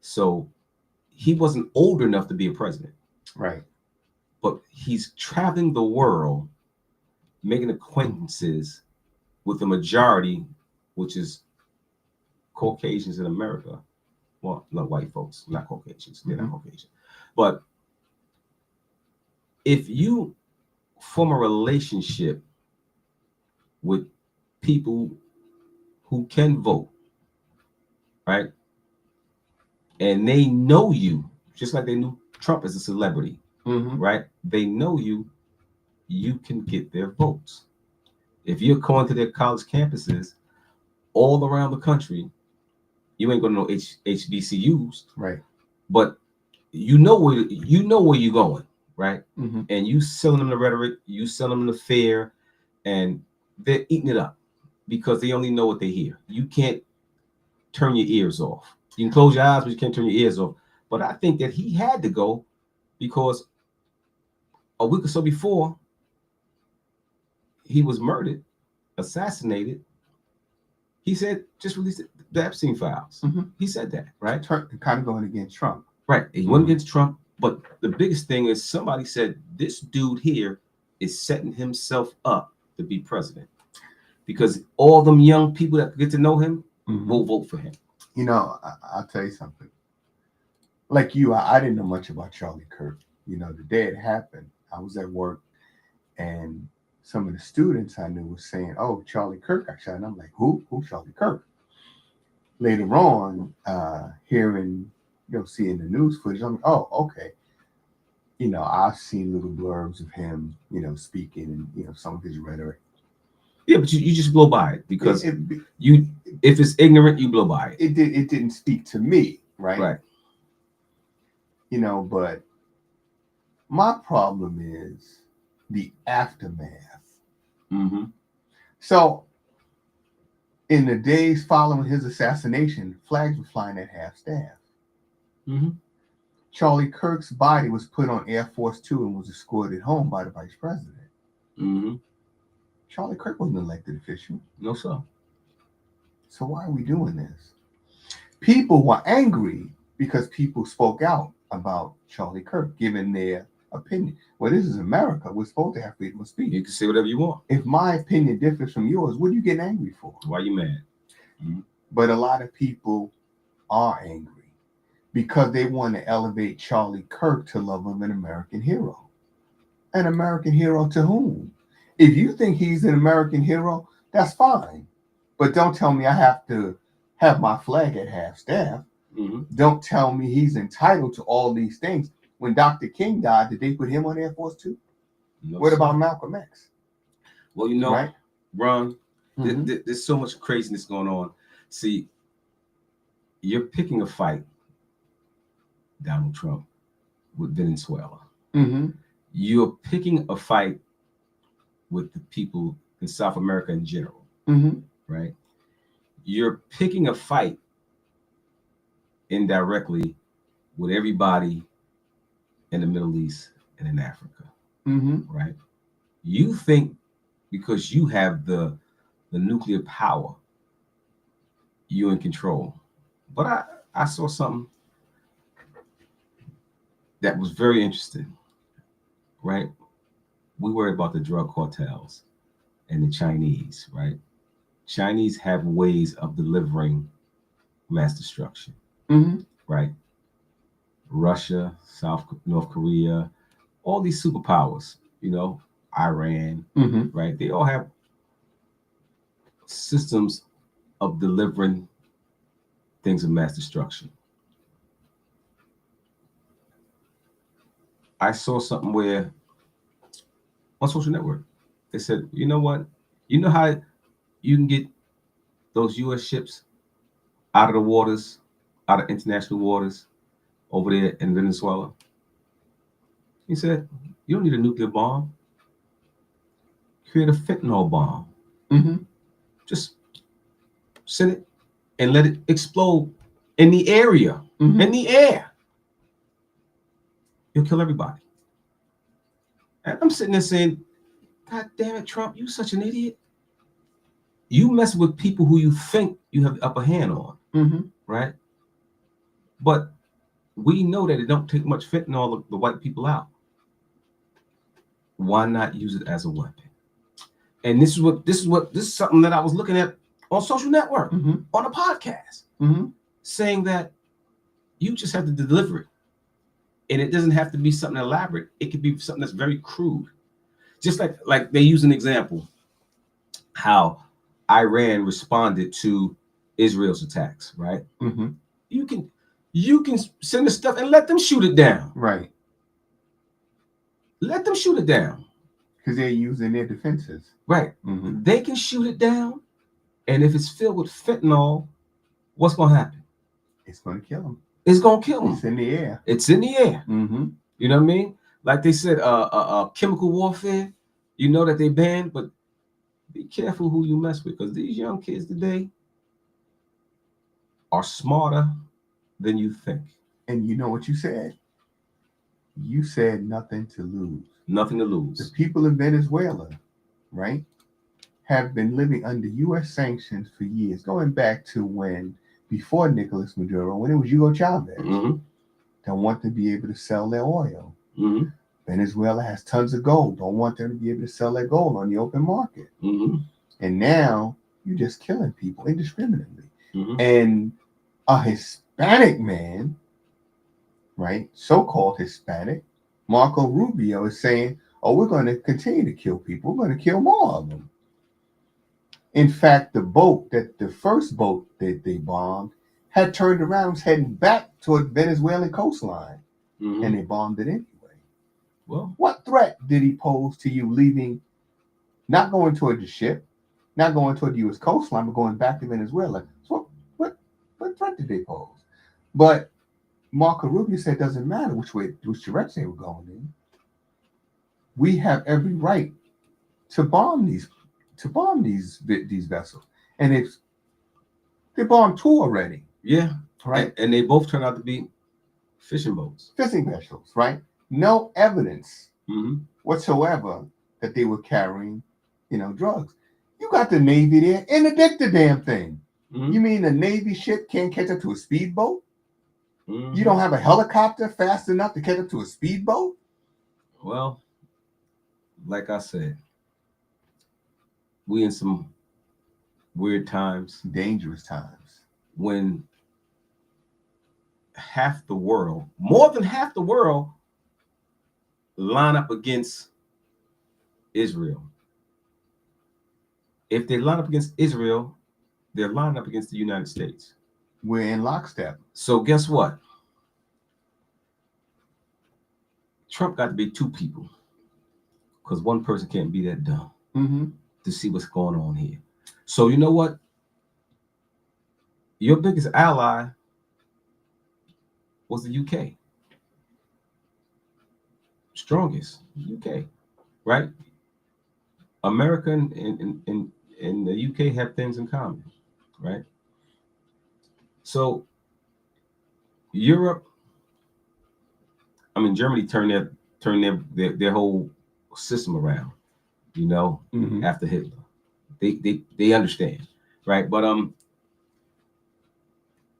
So he wasn't old enough to be a president. Right. But he's traveling the world, making acquaintances with the majority, which is Caucasians in America. Well, not white folks, not Caucasians. They're not Caucasian. But if you form a relationship with people who can vote, right? And they know you, just like they knew Trump as a celebrity, right? They know you, you can get their votes. If you're going to their college campuses all around the country, you ain't going to know HBCUs, right? But you know where you're going, right? Mm-hmm. And you selling them the rhetoric, you selling them the fear, and they're eating it up because they only know what they hear. You can't turn your ears off. You can close your eyes, but you can't turn your ears off. But I think that he had to go because a week or so before he was murdered, assassinated, he said, just release the Epstein files. He said that, right? Kind of going against Trump. Right. He went against Trump. But the biggest thing is somebody said, this dude here is setting himself up to be president. Because all them young people that get to know him will vote for him. I'll tell you something. Like you, I didn't know much about Charlie Kirk. The day it happened, I was at work, and some of the students I knew were saying, "Oh, Charlie Kirk got shot," and I'm like, "Who? Who's Charlie Kirk?" Later on, hearing, seeing the news footage, I'm like, "Oh, okay." I've seen little blurbs of him, speaking and some of his rhetoric. Yeah, but you just blow by it because if it's ignorant, you blow by it. It didn't speak to me, right? Right. But my problem is the aftermath. So in the days following his assassination, flags were flying at half-staff. Charlie Kirk's body was put on Air Force Two and was escorted home by the vice president. Charlie Kirk wasn't an elected official. No, sir. So why are we doing this? People were angry because people spoke out about Charlie Kirk, giving their opinion. Well, this is America. We're supposed to have freedom of speech. You can say whatever you want. If my opinion differs from yours, what are you getting angry for? Why are you mad? But a lot of people are angry because they want to elevate Charlie Kirk to the level of an American hero. An American hero to whom? If you think he's an American hero, that's fine. But don't tell me I have to have my flag at half-staff. Don't tell me he's entitled to all these things. When Dr. King died, did they put him on Air Force Two? No, what sir. about Malcolm X? Well, right? Ron, There's so much craziness going on. See, you're picking a fight, Donald Trump, with Venezuela. You're picking a fight with the people in South America in general, right? You're picking a fight indirectly with everybody in the Middle East and in Africa, right? You think because you have the nuclear power, you're in control. But I saw something that was very interesting, right? We worry about the drug cartels and the Chinese, right? Chinese have ways of delivering mass destruction, right? Russia, North Korea, all these superpowers, Iran, right? They all have systems of delivering things of mass destruction. I saw something where on social network, they said, you know what? You know how you can get those U.S. ships out of the waters, out of international waters over there in Venezuela? He said, you don't need a nuclear bomb. Create a fentanyl bomb. Just send it and let it explode in the area, in the air. You'll kill everybody. And I'm sitting there saying, God damn it, Trump, you such an idiot. You mess with people who you think you have the upper hand on, right? But we know that it don't take much fentanyl to wipe people out. Why not use it as a weapon? And this is something that I was looking at on social network, on a podcast, saying that you just have to deliver it. And it doesn't have to be something elaborate. It could be something that's very crude. Just like they use an example, how Iran responded to Israel's attacks, right? You can send the stuff and let them shoot it down. Right. Let them shoot it down. Because they're using their defenses. Right. They can shoot it down. And if it's filled with fentanyl, what's going to happen? It's going to kill them. It's going to kill them. It's in the air. It's in the air. You know what I mean? Like they said, chemical warfare, you know that they banned, but be careful who you mess with, because these young kids today are smarter than you think. And you know what you said? You said nothing to lose. Nothing to lose. The people in Venezuela, right, have been living under U.S. sanctions for years, going back to before Nicolas Maduro, when it was Hugo Chavez. Don't want to be able to sell their oil. Venezuela has tons of gold. Don't want them to be able to sell their gold on the open market. And now you're just killing people indiscriminately. And a Hispanic man, right, so-called Hispanic, Marco Rubio, is saying, oh, we're going to continue to kill people. We're going to kill more of them. In fact, the first boat that they bombed had turned around, was heading back toward Venezuelan coastline, and they bombed it anyway. Well, what threat did he pose to you leaving, not going toward the ship, not going toward the U.S. coastline, but going back to Venezuela? So what threat did they pose? But Marco Rubio said it doesn't matter which direction they were going in. We have every right to bomb these vessels, and they bombed 2 already. Yeah, right. And they both turned out to be fishing vessels, right? No evidence whatsoever that they were carrying, drugs. You got the Navy there, interdict the damn thing. You mean the Navy ship can't catch up to a speedboat? You don't have a helicopter fast enough to catch up to a speedboat? Well, like I said, we in some weird times, dangerous times, when more than half the world, line up against Israel. If they line up against Israel, they're lined up against the United States. We're in lockstep. So guess what? Trump got to be 2 people, because one person can't be that dumb to see what's going on here. So you know what? Your biggest ally was the UK. Strongest, UK, right? America and the UK have things in common, right? So Europe, I mean Germany turned their whole system around, you know, after Hitler. They understand, right? But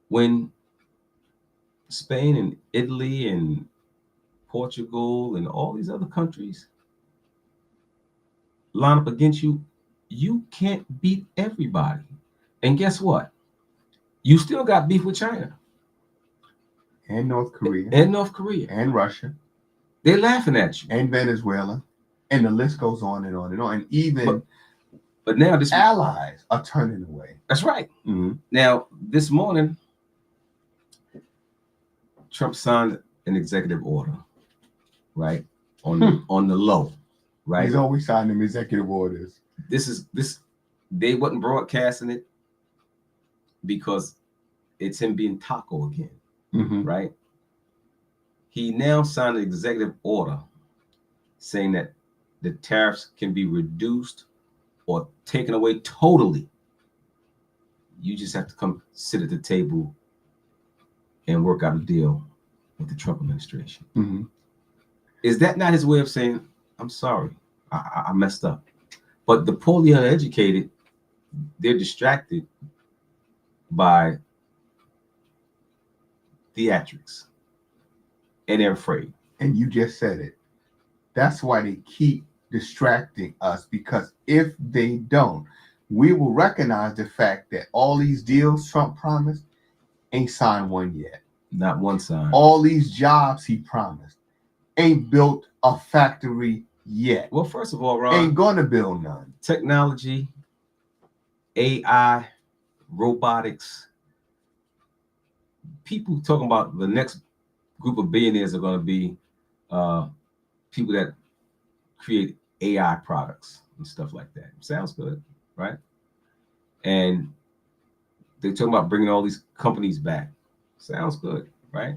when Spain and Italy and Portugal and all these other countries line up against you, you can't beat everybody. And guess what? You still got beef with China and North Korea and Russia. They're laughing at you. And Venezuela. And the list goes on and on and on. And even but now this allies are turning away. That's right. Now this morning, Trump signed an executive order, right? On the low, right? He's always signing executive orders. They wasn't broadcasting it because it's him being taco again, right? He now signed an executive order saying that the tariffs can be reduced or taken away totally. You just have to come sit at the table and work out a deal with the Trump administration. Is that not his way of saying, I'm sorry, I messed up? But the poorly uneducated, they're distracted by theatrics and they're afraid. And you just said it. That's why they keep distracting us, because if they don't, we will recognize the fact that all these deals Trump promised ain't signed one yet. Not one sign. All these jobs he promised ain't built a factory yet. Well, first of all, Ron, ain't gonna build none. Technology, AI, robotics. People talking about the next group of billionaires are going to be people that create AI products and stuff like that. Sounds good, right? And they're talking about bringing all these companies back. Sounds good, right?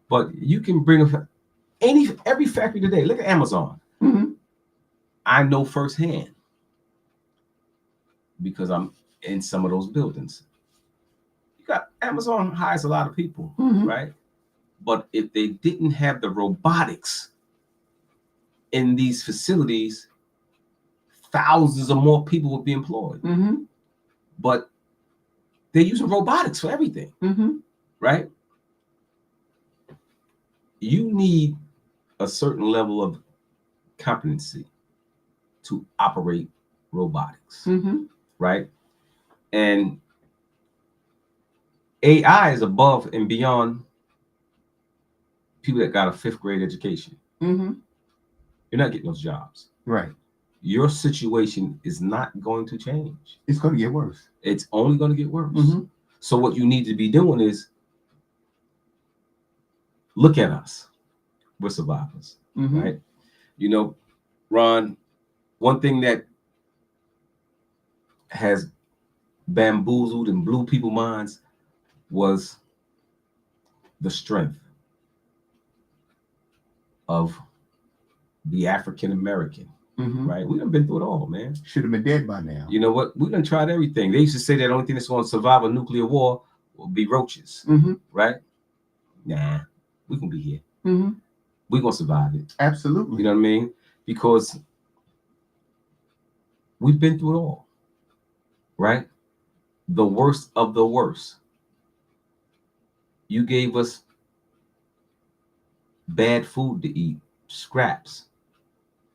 But you can bring every factory today. Look at Amazon. I know firsthand because I'm in some of those buildings. You got Amazon hires a lot of people, right? But if they didn't have the robotics in these facilities, thousands of more people would be employed. But they're using robotics for everything, right? You need a certain level of competency to operate robotics, right? And AI is above and beyond people that got a 5th grade education. You're not getting those jobs. Right. Your situation is not going to change. It's going to get worse. It's only going to get worse. So what you need to be doing is look at us. We're survivors, right? You know, Ron, one thing that has bamboozled and blew people's minds was the strength of the African American, right? We done been through it all, man. Should have been dead by now. You know what? We done tried everything. They used to say that the only thing that's going to survive a nuclear war will be roaches, right? Nah, we can be here. We're going to survive it. Absolutely. You know what I mean? Because we've been through it all, right? The worst of the worst. You gave us bad food to eat, scraps.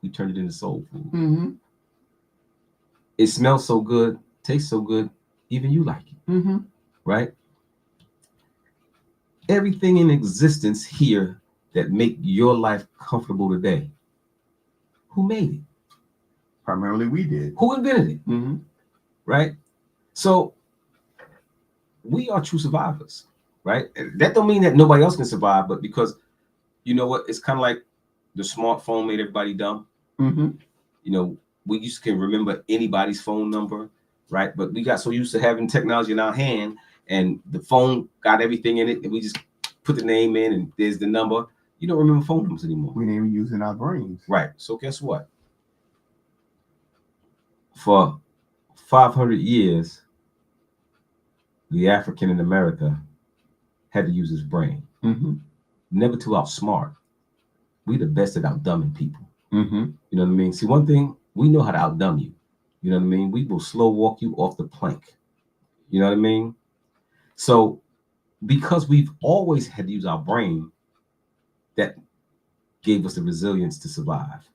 We turned it into soul food. It smells so good, tastes so good, even you like it, right? Everything in existence here that make your life comfortable today, who made it? Primarily we did. Who invented it? Right? So we are true survivors, right? That don't mean that nobody else can survive, but because you know what? It's kind of like the smartphone made everybody dumb. You know, we used to can remember anybody's phone number. right? But we got so used to having technology in our hand, and the phone got everything in it, and we just put the name in, and there's the number. You don't remember phone numbers anymore. We ain't even using our brains. Right. So guess what? For 500 years, the African in America had to use his brain. Mm-hmm. Never to outsmart. We the best at outdumbing people. Mm-hmm. You know what I mean? See, one thing, we know how to outdumb you. You know what I mean? We will slow walk you off the plank. You know what I mean? So because we've always had to use our brain, that gave us the resilience to survive.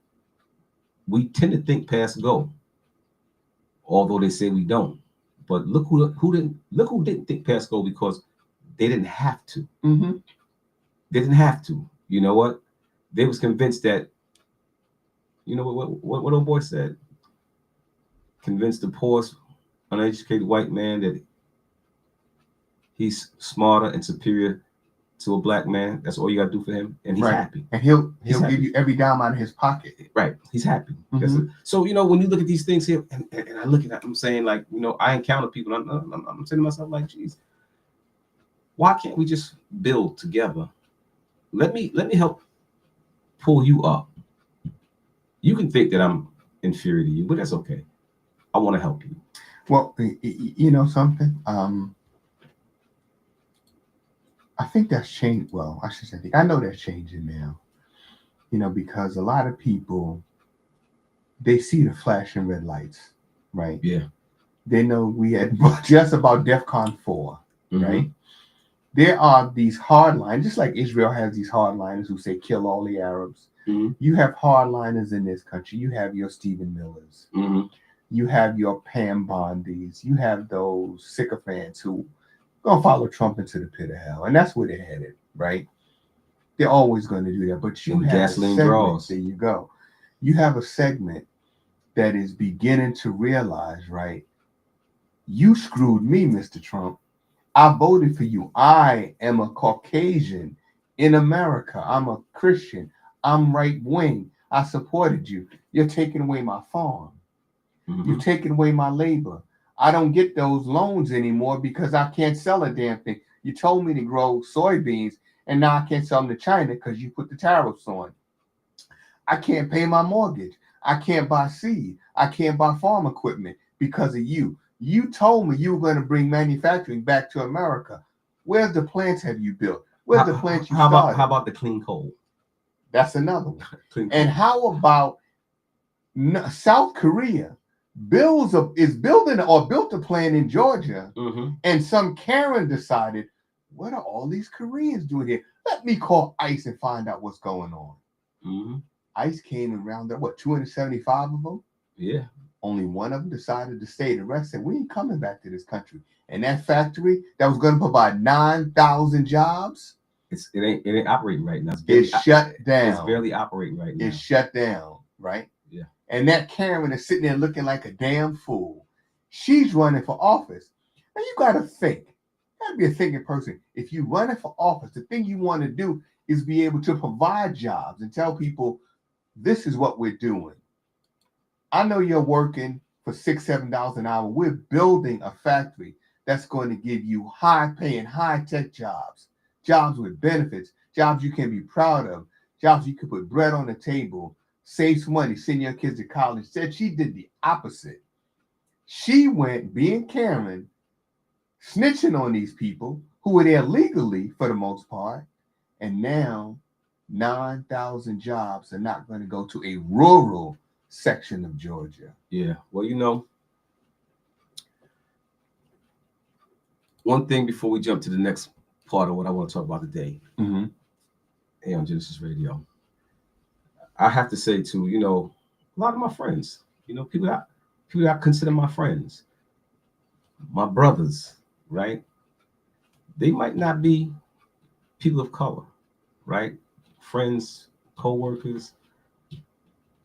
We tend to think past go, although they say we don't. But look who didn't think past go because they didn't have to. Mm-hmm. They didn't have to. You know what? They was convinced that, you know what old boy said? Convinced the poorest, uneducated white man that he's smarter and superior to a black man. That's all you gotta do for him, and he's happy. And he'll He's give happy. you every dime out of his pocket. Right, he's happy. Mm-hmm. So you know, when you look at these things here, and I look at that, I'm saying, like, you know, I encounter people. I'm saying to myself, like, geez, why can't we just build together? Let me help pull you up. You can think that I'm inferior to you, but that's okay. I want to help you. Well, you know something? I think that's changed. Well, I should say, I know that's changing now. You know, because a lot of people, they see the flashing red lights, right? Yeah. They know we had just about DEFCON 4, Mm-hmm. right? There are these hardliners, just like Israel has these hardliners who say kill all the Arabs. Mm-hmm. You have hardliners in this country. You have your Stephen Millers. Mm-hmm. You have your Pam Bondis. You have those sycophants who gonna follow Trump into the pit of hell, and that's where they're headed, right? They're always going to do that. But you have gasoline a segment, draws. there you go. You have a segment that is beginning to realize, right? You screwed me, Mr. Trump. I voted for you. I am a Caucasian in America. I'm a Christian. I'm right wing. I supported you. You're taking away my farm. Mm-hmm. You're taking away my labor. I don't get those loans anymore because I can't sell a damn thing. You told me to grow soybeans, and now I can't sell them to China because you put the tariffs on. I can't pay my mortgage. I can't buy seed. I can't buy farm equipment because of you. You told me you were going to bring manufacturing back to America. Where's the plants have you built? Where's the plants you started? How about the clean coal? That's another one. Clean coal. And how about South Korea? Is building or built a plant in Georgia, Mm-hmm. and some Karen decided, what are all these Koreans doing here? Let me call ICE and find out what's going on. Mm-hmm. ICE came and rounded up, 275 of them? Yeah. Only one of them decided to stay. The rest said, we ain't coming back to this country. And that factory that was going to provide 9,000 jobs, It ain't operating right now. It's shut down. It's barely operating right now. It's shut down, right? Yeah. And that Karen is sitting there looking like a damn fool. She's running for office. And you got to think. You got to be a thinking person. If you're running for office, the thing you want to do is be able to provide jobs and tell people, this is what we're doing. I know you're working for $6, $7 an hour. We're building a factory that's going to give you high-paying, high-tech jobs, jobs with benefits, jobs you can be proud of, jobs you can put bread on the table, save some money, send your kids to college. Said she did the opposite. She went being Karen, snitching on these people who were there legally for the most part, and now 9,000 jobs are not going to go to a rural section of Georgia. Yeah. Well, you know, one thing before we jump to the next part of what I want to talk about today, Mm-hmm. here on Gynesis Radio, I have to say to, you know, a lot of my friends, you know, people that I consider my friends, my brothers, right? They might not be people of color, right? Friends, co-workers.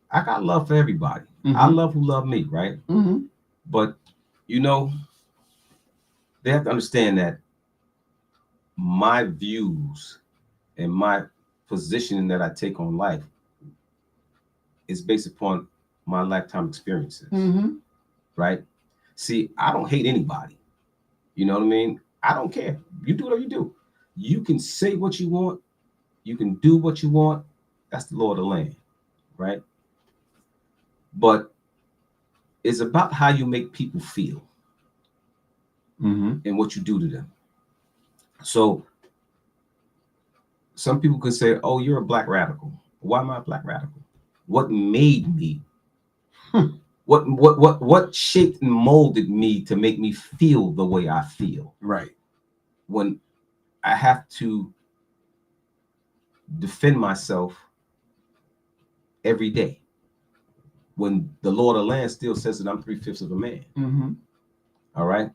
I got love for everybody. Mm-hmm. I love who love me, right? Mm-hmm. But, you know, they have to understand that my views and my position that I take on life is based upon my lifetime experiences, Mm-hmm. right? See, I don't hate anybody. You know what I mean? I don't care. You do whatever you do. You can say what you want. You can do what you want. That's the law of the land, right? But it's about how you make people feel and what you do to them. So some people could say, oh, you're a black radical. Why am I a black radical? What made me? What shaped and molded me to make me feel the way I feel? Right. When I have to defend myself every day. When the law of the land still says that I'm 3/5 of a man. All right.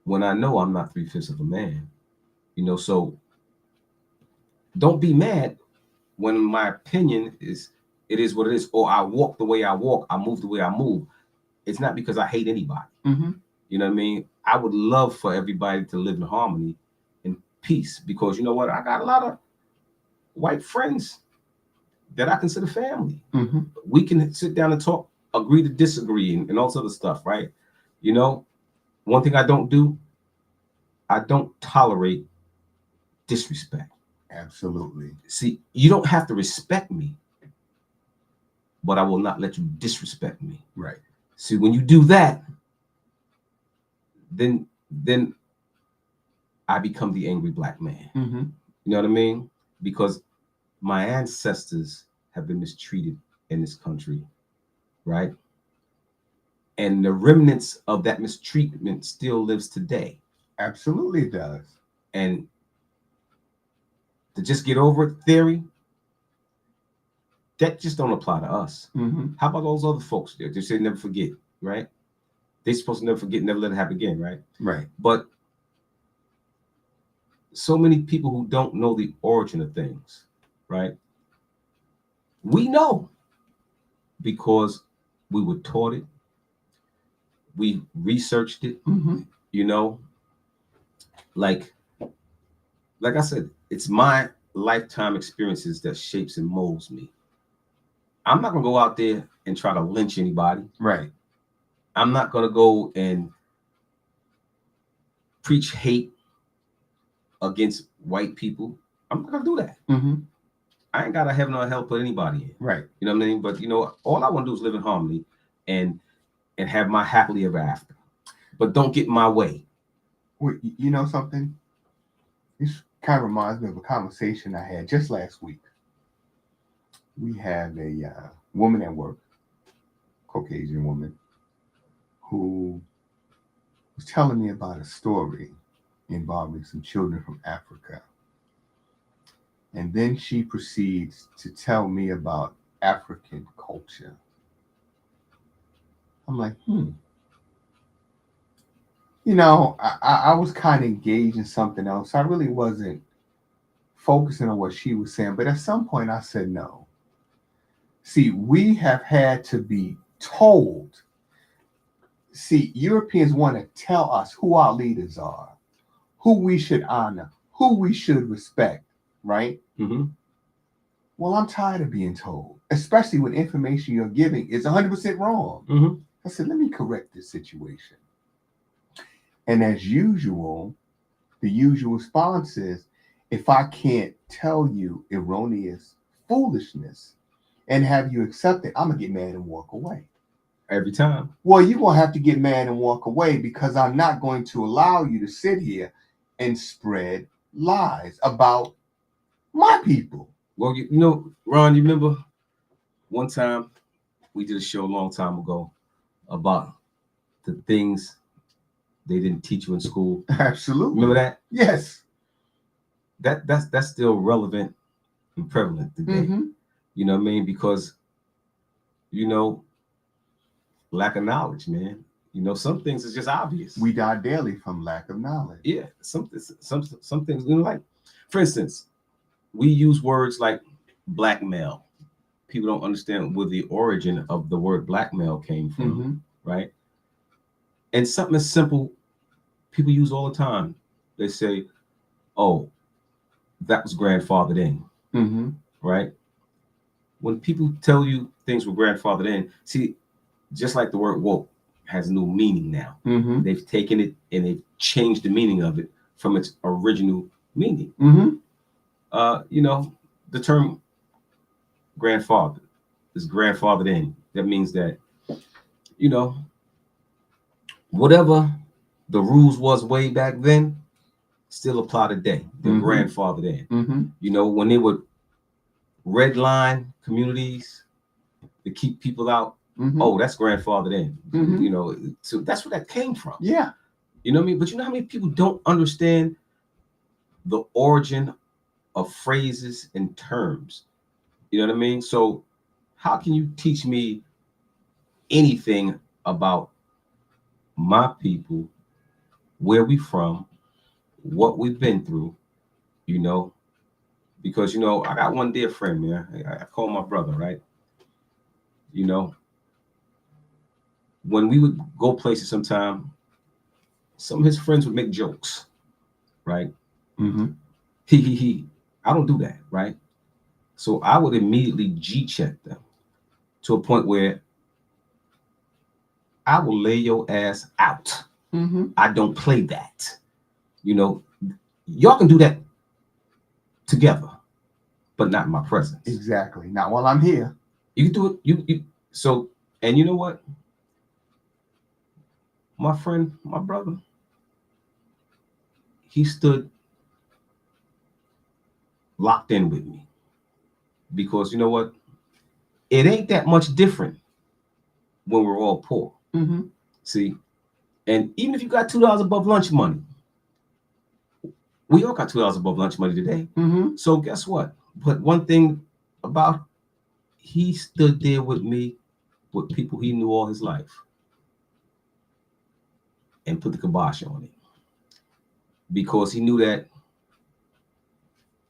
When I know I'm not 3/5 of a man, so don't be mad when my opinion is it is what it is, or I walk the way I walk, I move the way I move. It's not because I hate anybody. You know what I mean? I would love for everybody to live in harmony and peace, because you know what? I got a lot of white friends that I consider family. We can sit down and talk, agree to disagree, and all this other stuff, right? One thing I don't do, I don't tolerate disrespect. Absolutely. See, you don't have to respect me, but I will not let you disrespect me. Right. See, when you do that, then I become the angry black man. You know what I mean? Because my ancestors have been mistreated in this country, right? And the remnants of that mistreatment still lives today. Absolutely it does. And to just get over it theory, that just don't apply to us. How about those other folks there? They say never forget, right? They're supposed to never forget, never let it happen again, right? Right. But so many people who don't know the origin of things, right? We know because we were taught it. We researched it, like I said, it's my lifetime experiences that shapes and molds me. I'm not going to go out there and try to lynch anybody. Right. I'm not going to go and preach hate against white people. I'm not going to do that. I ain't got to heaven or hell put anybody in. Right. You know what I mean? But, all I want to do is live in harmony and have my happily ever after. But don't get in my way. Well, you know something? This kind of reminds me of a conversation I had just last week. We have a woman at work, Caucasian woman, who was telling me about a story involving some children from Africa. And then she proceeds to tell me about African culture. I'm like, I was kind of engaged in something else. I really wasn't focusing on what she was saying. But at some point I said, no. See, we have had to be told. See, Europeans want to tell us who our leaders are, who we should honor, who we should respect, right? Well, I'm tired of being told, especially when information you're giving is 100% wrong. I said, let me correct this situation. And as usual, the usual response is, if I can't tell you erroneous foolishness and have you accept it, I'm going to get mad and walk away. Every time. Well, you're going to have to get mad and walk away, because I'm not going to allow you to sit here and spread lies about my people. Well, Ron, you remember one time we did a show a long time ago about the things they didn't teach you in school. Absolutely. Remember that? Yes. That's still relevant and prevalent today. You know what I mean? Because, lack of knowledge, man. Some things is just obvious. We die daily from lack of knowledge. Yeah. Some things, like, for instance, we use words like blackmail. People don't understand where the origin of the word blackmail came from, right? And something as simple, people use all the time. They say, oh, that was grandfathered in, right? When people tell you things were grandfathered in, see, just like the word woke has new meaning now. Mm-hmm. They've taken it and they've changed the meaning of it from its original meaning. Mm-hmm. You know, the term grandfather is grandfathered in. That means that, you know, whatever the rules was way back then still apply today. They're grandfathered in. Mm-hmm. You know, when they would red line communities to keep people out, oh, that's grandfathered in. Mm-hmm. You know, so that's where that came from. Yeah. You know what I mean? But you know how many people don't understand the origin of phrases and terms? You know what I mean? So how can you teach me anything about my people, where we from, what we've been through, you know? Because, you know, I got one dear friend, man. I call my brother, right? You know, when we would go places sometime, some of his friends would make jokes, right? Mm-hmm. He. I don't do that, right? So I would immediately G-check them to a point where I will lay your ass out. Mm-hmm. I don't play that. You know, y'all can do that together, but not in my presence. Exactly. Not while I'm here. You can do it. You so, and you know what? My friend, my brother, he stood locked in with me because you know what? It ain't that much different when we're all poor. Mm-hmm. See, and even if you got $2 above lunch money, we all got $2 above lunch money today. Mm-hmm. So guess what? But one thing about he stood there with me with people he knew all his life and put the kibosh on it because he knew that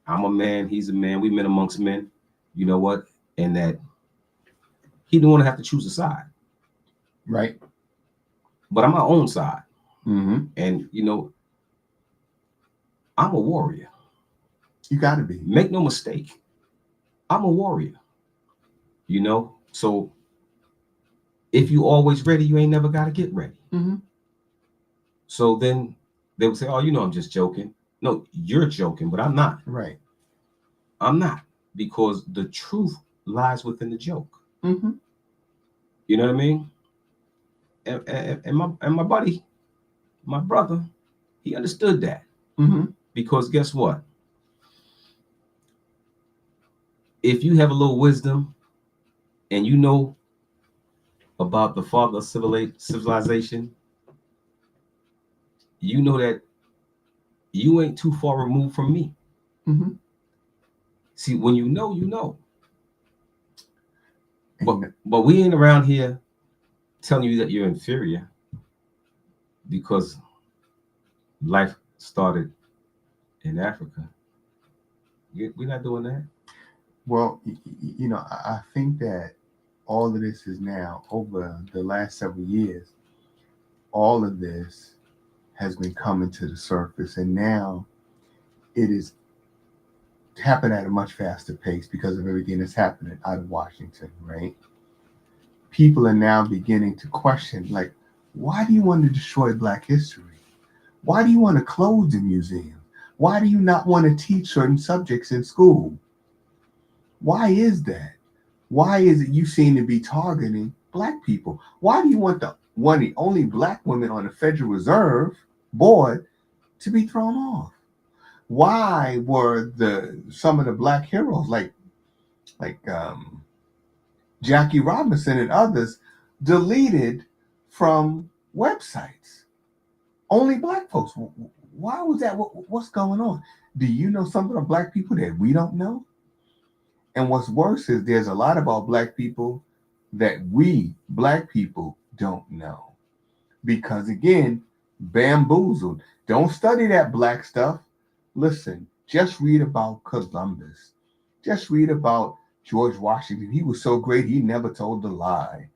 I'm a man, he's a man, we men amongst men, you know what? And that he didn't want to have to choose a side. Right. But I'm my own side. Mm-hmm. And, you know, I'm a warrior. You got to be. Make no mistake. I'm a warrior. You know? So if you always ready, you ain't never got to get ready. Mm-hmm. So then they would say, oh, you know, I'm just joking. No, you're joking, but I'm not. Right. I'm not. Because the truth lies within the joke. Mm-hmm. You know what I mean? And my buddy, my brother, he understood that. Mm-hmm. Because guess what? If you have a little wisdom and you know about the father of civilization, you know that you ain't too far removed from me. Mm-hmm. See, when you know, you know. But we ain't around here telling you that you're inferior because life started in Africa. We're not doing that. Well, you know, I think that all of this is now over the last several years. All of this has been coming to the surface, and now it is happening at a much faster pace because of everything that's happening out of Washington, right? People are now beginning to question, like, why do you want to destroy Black history? Why do you want to close the museum? Why do you not want to teach certain subjects in school? Why is that? Why is it you seem to be targeting Black people? Why do you want the only Black women on the Federal Reserve Board to be thrown off? Why were some of the Black heroes like Jackie Robinson and others deleted from websites? Only Black folks. Why was that? What's going on? Do you know some of the Black people that we don't know? And what's worse is there's a lot about Black people that we Black people don't know. Because again, bamboozled. Don't study that Black stuff. Listen, just read about Columbus. Just read about George Washington. He was so great, he never told a lie,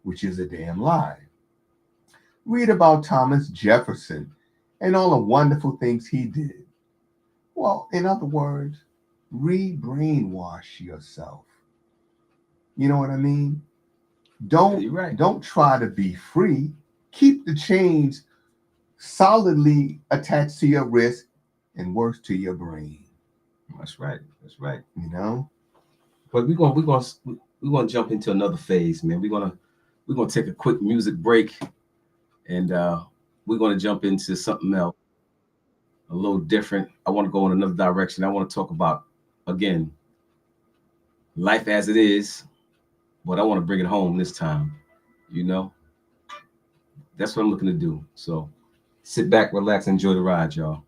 which is a damn lie. Read about Thomas Jefferson and all the wonderful things he did. Well, in other words, re-brainwash yourself. You know what I mean? Don't try to be free. keep the chains solidly attached to your wrist and worse to your brain. That's right. That's right. You know. But we're gonna jump into another phase, man. We're gonna take a quick music break, and we're gonna jump into something else, a little different. I want to go in another direction. I want to talk about, again, life as it is, but I want to bring it home this time. You know, that's what I'm looking to do. So sit back, relax, enjoy the ride, y'all.